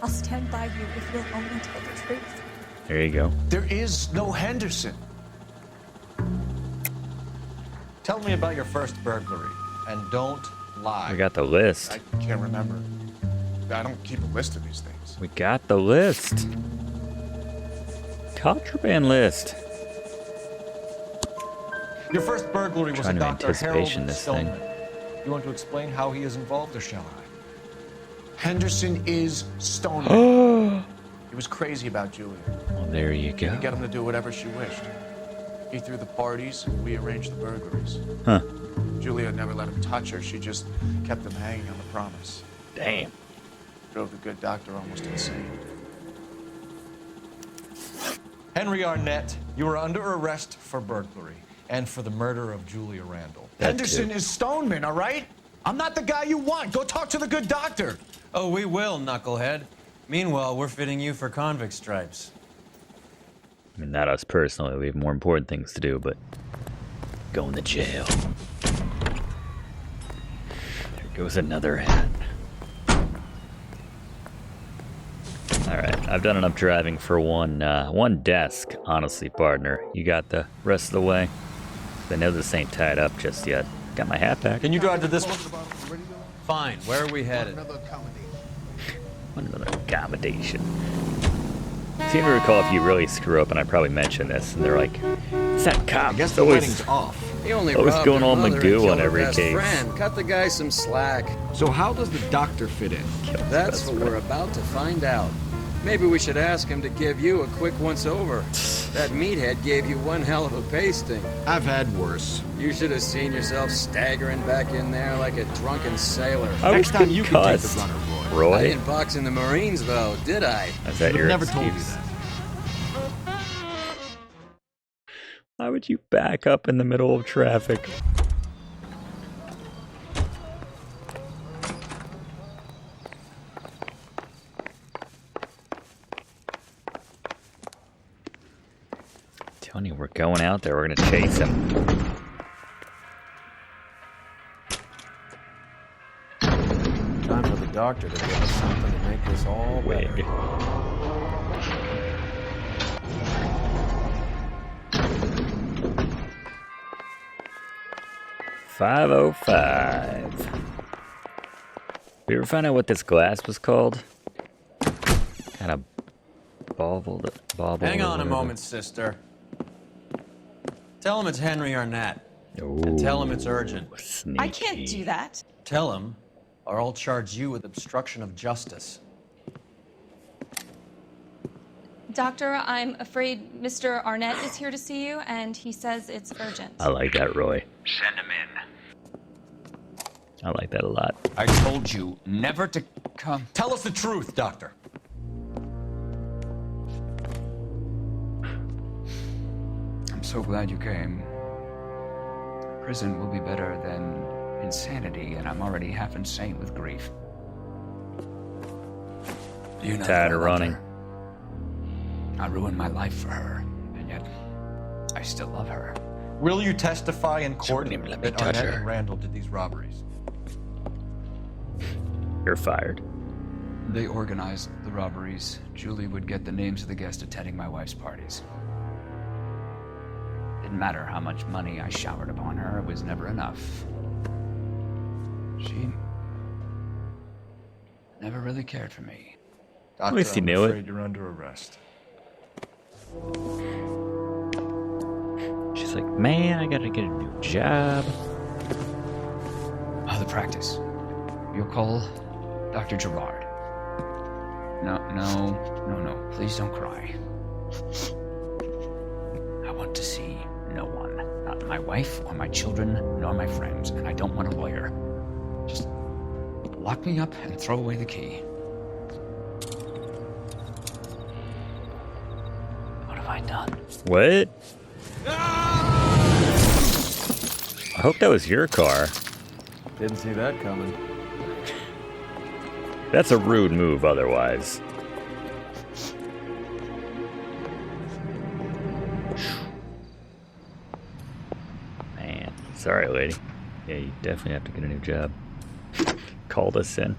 I'll stand by you if you'll only tell the truth. There you go. There is no Henderson. Tell me about your first burglary, and don't lie. We got the list. I can't remember. I don't keep a list of these things. We got the list. Contraband list. Your first burglary was a Trying to Dr. anticipation Harold this thing. Stoneman. You want to explain how he is involved, or shall I? Henderson is Stoneman. He was crazy about Julia. Well, there you go. He get him to do whatever she wished. He threw the parties, and we arranged the burglaries. Huh. Julia never let him touch her. She just kept him hanging on the promise. Damn. Drove the good doctor almost insane. Henry Arnett, you are under arrest for burglary and for the murder of Julia Randall. Henderson is Stoneman, all right? I'm not the guy you want. Go talk to the good doctor. Oh, we will, knucklehead. Meanwhile, we're fitting you for convict stripes. I mean, not us personally. We have more important things to do, but going to jail. There goes another hat. All right, I've done enough driving for one desk, honestly, partner. You got the rest of the way? I know this ain't tied up just yet. Got my hat back. Can you drive to this one? Fine, where are we headed? Another accommodation. Seem to recall if you really screw up, and I probably mentioned this, and they're like, "It's that cop." I guess It's the always, wedding's off. He only always robbed going her on mother and Magoo killed on her every best case. friend. Cut the guy some slack. So how does the doctor fit in? That's what we're about to find out. Maybe we should ask him to give you a quick once-over. That meathead gave you one hell of a pasting. I've had worse. You should have seen yourself staggering back in there like a drunken sailor. Next time you can take the runner, Roy. I didn't box in the Marines, though, did I? Is that your never told you excuse? that. Why would you back up in the middle of traffic? Telling you, we're going out there. We're gonna chase him. Time for the doctor to give us something to make this all better. Wig. $5:05. We ever find out what this glass was called? Kind of bobbled. Hang on a whatever. moment, sister. Tell him it's Henry Arnett. And tell him it's urgent. I can't do that. Tell him, or I'll charge you with obstruction of justice. Doctor, I'm afraid Mr. Arnett is here to see you, and he says it's urgent. I like that, Roy. Send him in. I like that a lot. I told you never to come. Tell us the truth, Doctor. I'm so glad you came. Prison will be better than insanity, and I'm already half insane with grief. You know Tired that I of love running. her. I ruined my life for her, and yet I still love her. Will you testify in court Let me that touch Arnett her. and Randall did these robberies? You're fired. They organized the robberies. Julie would get the names of the guests attending my wife's parties. Didn't matter how much money I showered upon her, it was never enough. She never really cared for me. Doctor, least he I'm knew it. afraid you're under arrest. She's like, man, I gotta get a new job. Oh, the practice. You'll call Dr. Gerard. No. Please don't cry. I want to see no one. Not my wife or my children, nor my friends. And I don't want a lawyer. Just lock me up and throw away the key. What have I done? What? I hope that was your car. Didn't see that coming. That's a rude move otherwise. Man, sorry, lady. Yeah, you definitely have to get a new job. Called us in.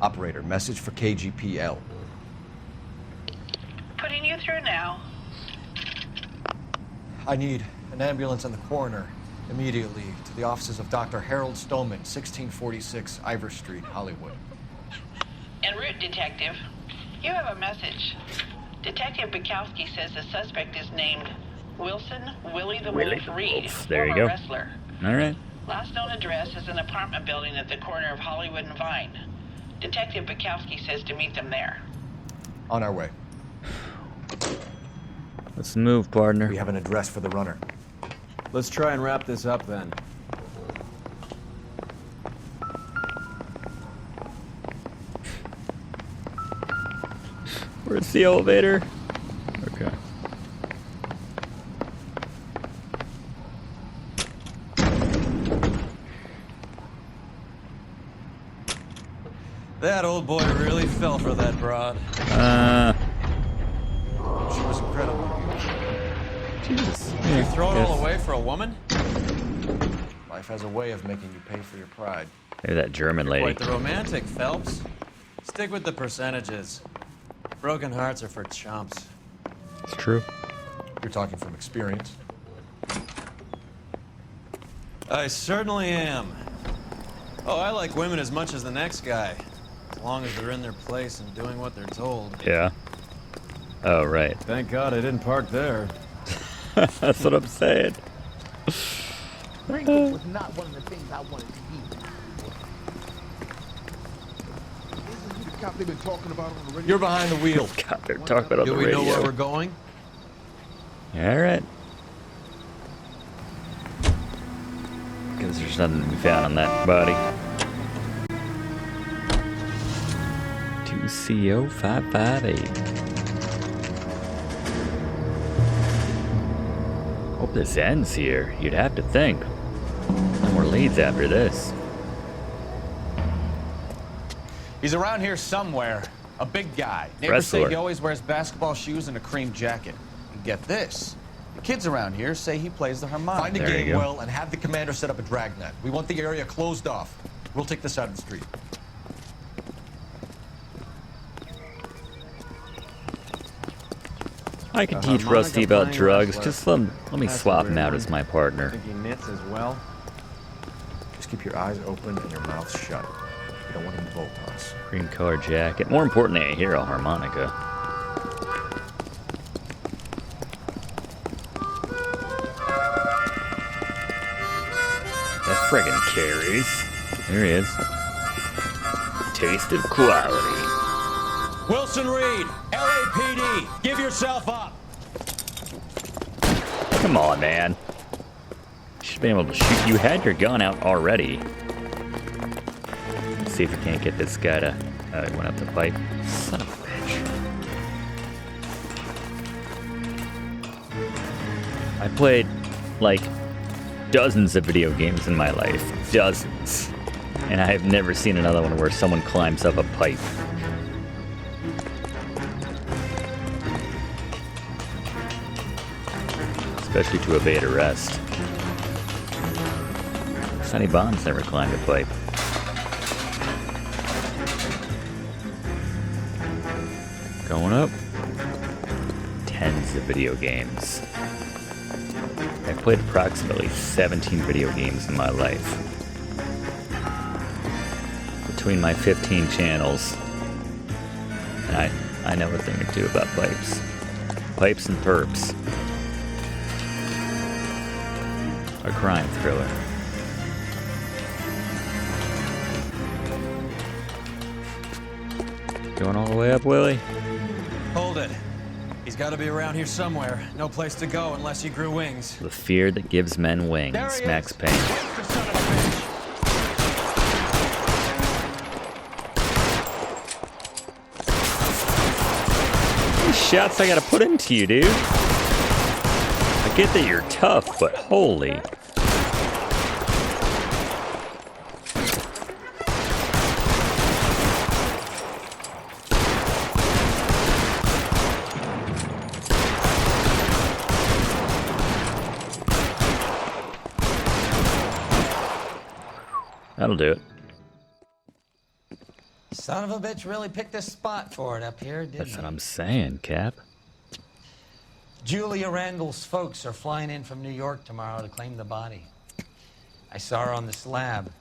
Operator, message for KGPL. Putting you through now. I need an ambulance and the coroner immediately to the offices of Dr. Harold Stoneman, 1646 Ivor Street, Hollywood. En route, Detective. You have a message. Detective Bukowski says the suspect is named Wilson Willie the Wolf Reed, There you former go. wrestler. All right. Last known address is an apartment building at the corner of Hollywood and Vine. Detective Bukowski says to meet them there. On our way. Let's move, partner. We have an address for the runner. Let's try and wrap this up then. Where's the elevator? Okay. That old boy really fell for that broad. She was incredible. Jesus. Did you throw it all away for a woman? Life has a way of making you pay for your pride. Maybe that German lady. Quite the romantic, Phelps. Stick with the percentages. Broken hearts are for chumps. It's true. You're talking from experience. I certainly am. Oh, I like women as much as the next guy. As long as they're in their place and doing what they're told. Yeah. Oh, right. Thank God I didn't park there. That's what I'm saying. Brigands was not one of the things I wanted to be. Isn't he the cop they've been talking about on the radio? You're behind the wheel. God, they're talking about on the radio. Do we know where we're going? All right. Because there's nothing to be found on that body. 2CO558. Hope this ends here. You'd have to think. No more leads after this. He's around here somewhere. A big guy. Neighbors say Wrestler. he always wears basketball shoes and a cream jacket. And get this. The kids around here say he plays the harmonica. Find a There you game go. well and have the commander set up a dragnet. We want the area closed off. We'll take this side of the street. I can A teach harmonica Rusty about playing drugs. wrestler. Just let me That's swap a him weird out one. as my partner. Think he knits as well? Just keep your eyes open and your mouth shut. We don't want him to bolt on us. Green collar jacket. More importantly, I hear a harmonica. That friggin' carries. There he is. Taste of quality. Wilson Reed, LAPD, give yourself up. Come on, man. Should be able to shoot. You had your gun out already. Let's see if we can't get this guy to. Oh, he went up the pipe. Son of a bitch. I played like dozens of video games in my life. Dozens. And I have never seen another one where someone climbs up a pipe. Especially to evade arrest. Sonny Bond's never climbed a pipe. Going up. Tens of video games. I've played approximately 17 video games in my life. Between my 15 channels. And I know a thing or two about pipes. Pipes and perps. A crime thriller. Going all the way up, Willie? Hold it. He's got to be around here somewhere. No place to go unless he grew wings. The fear that gives men wings. There he Max is. Payne. How many shots I gotta put into you, dude? I get that you're tough, but holy. That'll do it. Son of a bitch really picked a spot for it up here, didn't That's he? what I'm saying, Cap. Julia Randall's folks are flying in from New York tomorrow to claim the body. I saw her on the slab.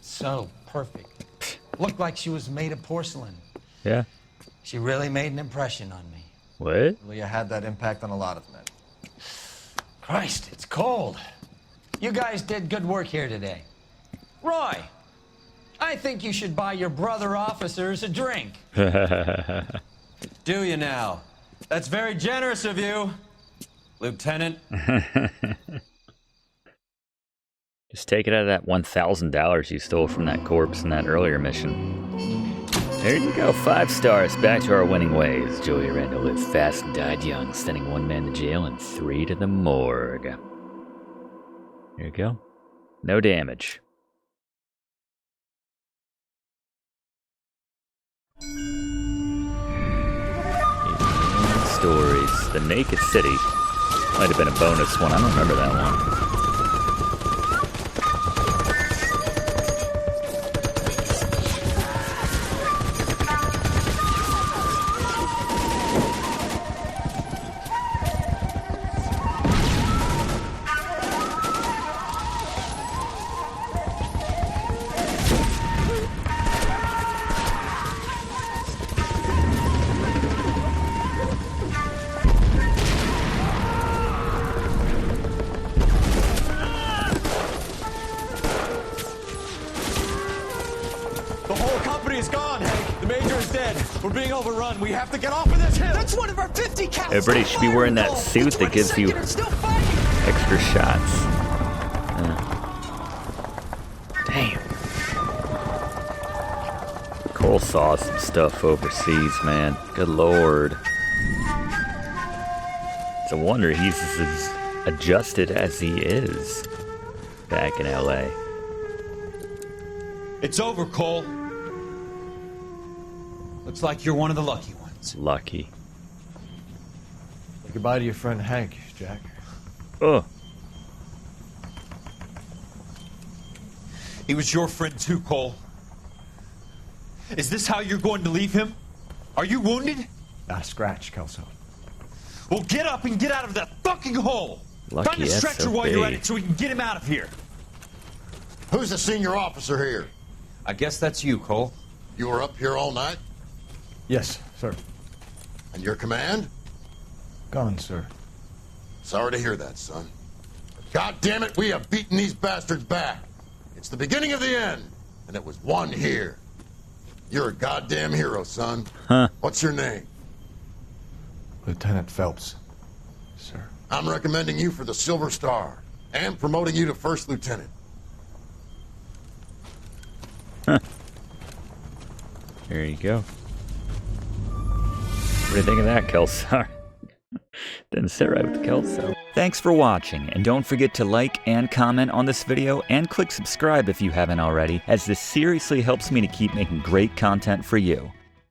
So perfect. Looked like she was made of porcelain. Yeah. She really made an impression on me. What? Julia had that impact on a lot of men. Christ, it's cold. You guys did good work here today. Roy, I think you should buy your brother officers a drink. Do you now? That's very generous of you, Lieutenant. Just take it out of that $1,000 you stole from that corpse in that earlier mission. There you go, 5 stars. Back to our winning ways. Julia Randall lived fast and died young, sending 1 man to jail and 3 to the morgue. There you go. No damage. Stories. The Naked City. Might have been a bonus one. I don't remember that one. We're being overrun. We have to get off of this hill. That's one of our 50 caliber. Everybody should be wearing that suit that gives you extra shots. Damn. Cole saw some stuff overseas, man. Good lord. It's a wonder he's as adjusted as he is back in LA. It's over, Cole. Looks like you're one of the lucky ones. Lucky. Say goodbye to your friend Hank, Jack. Oh. He was your friend too, Cole. Is this how you're going to leave him? Are you wounded? Not a scratch, Kelso. Well, get up and get out of that fucking hole! Lucky Find a stretcher while you're at it so we can get him out of here. Who's the senior officer here? I guess that's you, Cole. You were up here all night? Yes, sir. And your command? Gone, sir. Sorry to hear that, son. God damn it, we have beaten these bastards back. It's the beginning of the end, and it was one here. You're a goddamn hero, son. Huh. What's your name? Lieutenant Phelps, sir. I'm recommending you for the Silver Star and promoting you to first lieutenant. Huh. There you go. What do you think of that, Kelso? Didn't sit right with Kelso. Thanks for watching, and don't forget to like and comment on this video, and click subscribe if you haven't already, as this seriously helps me to keep making great content for you.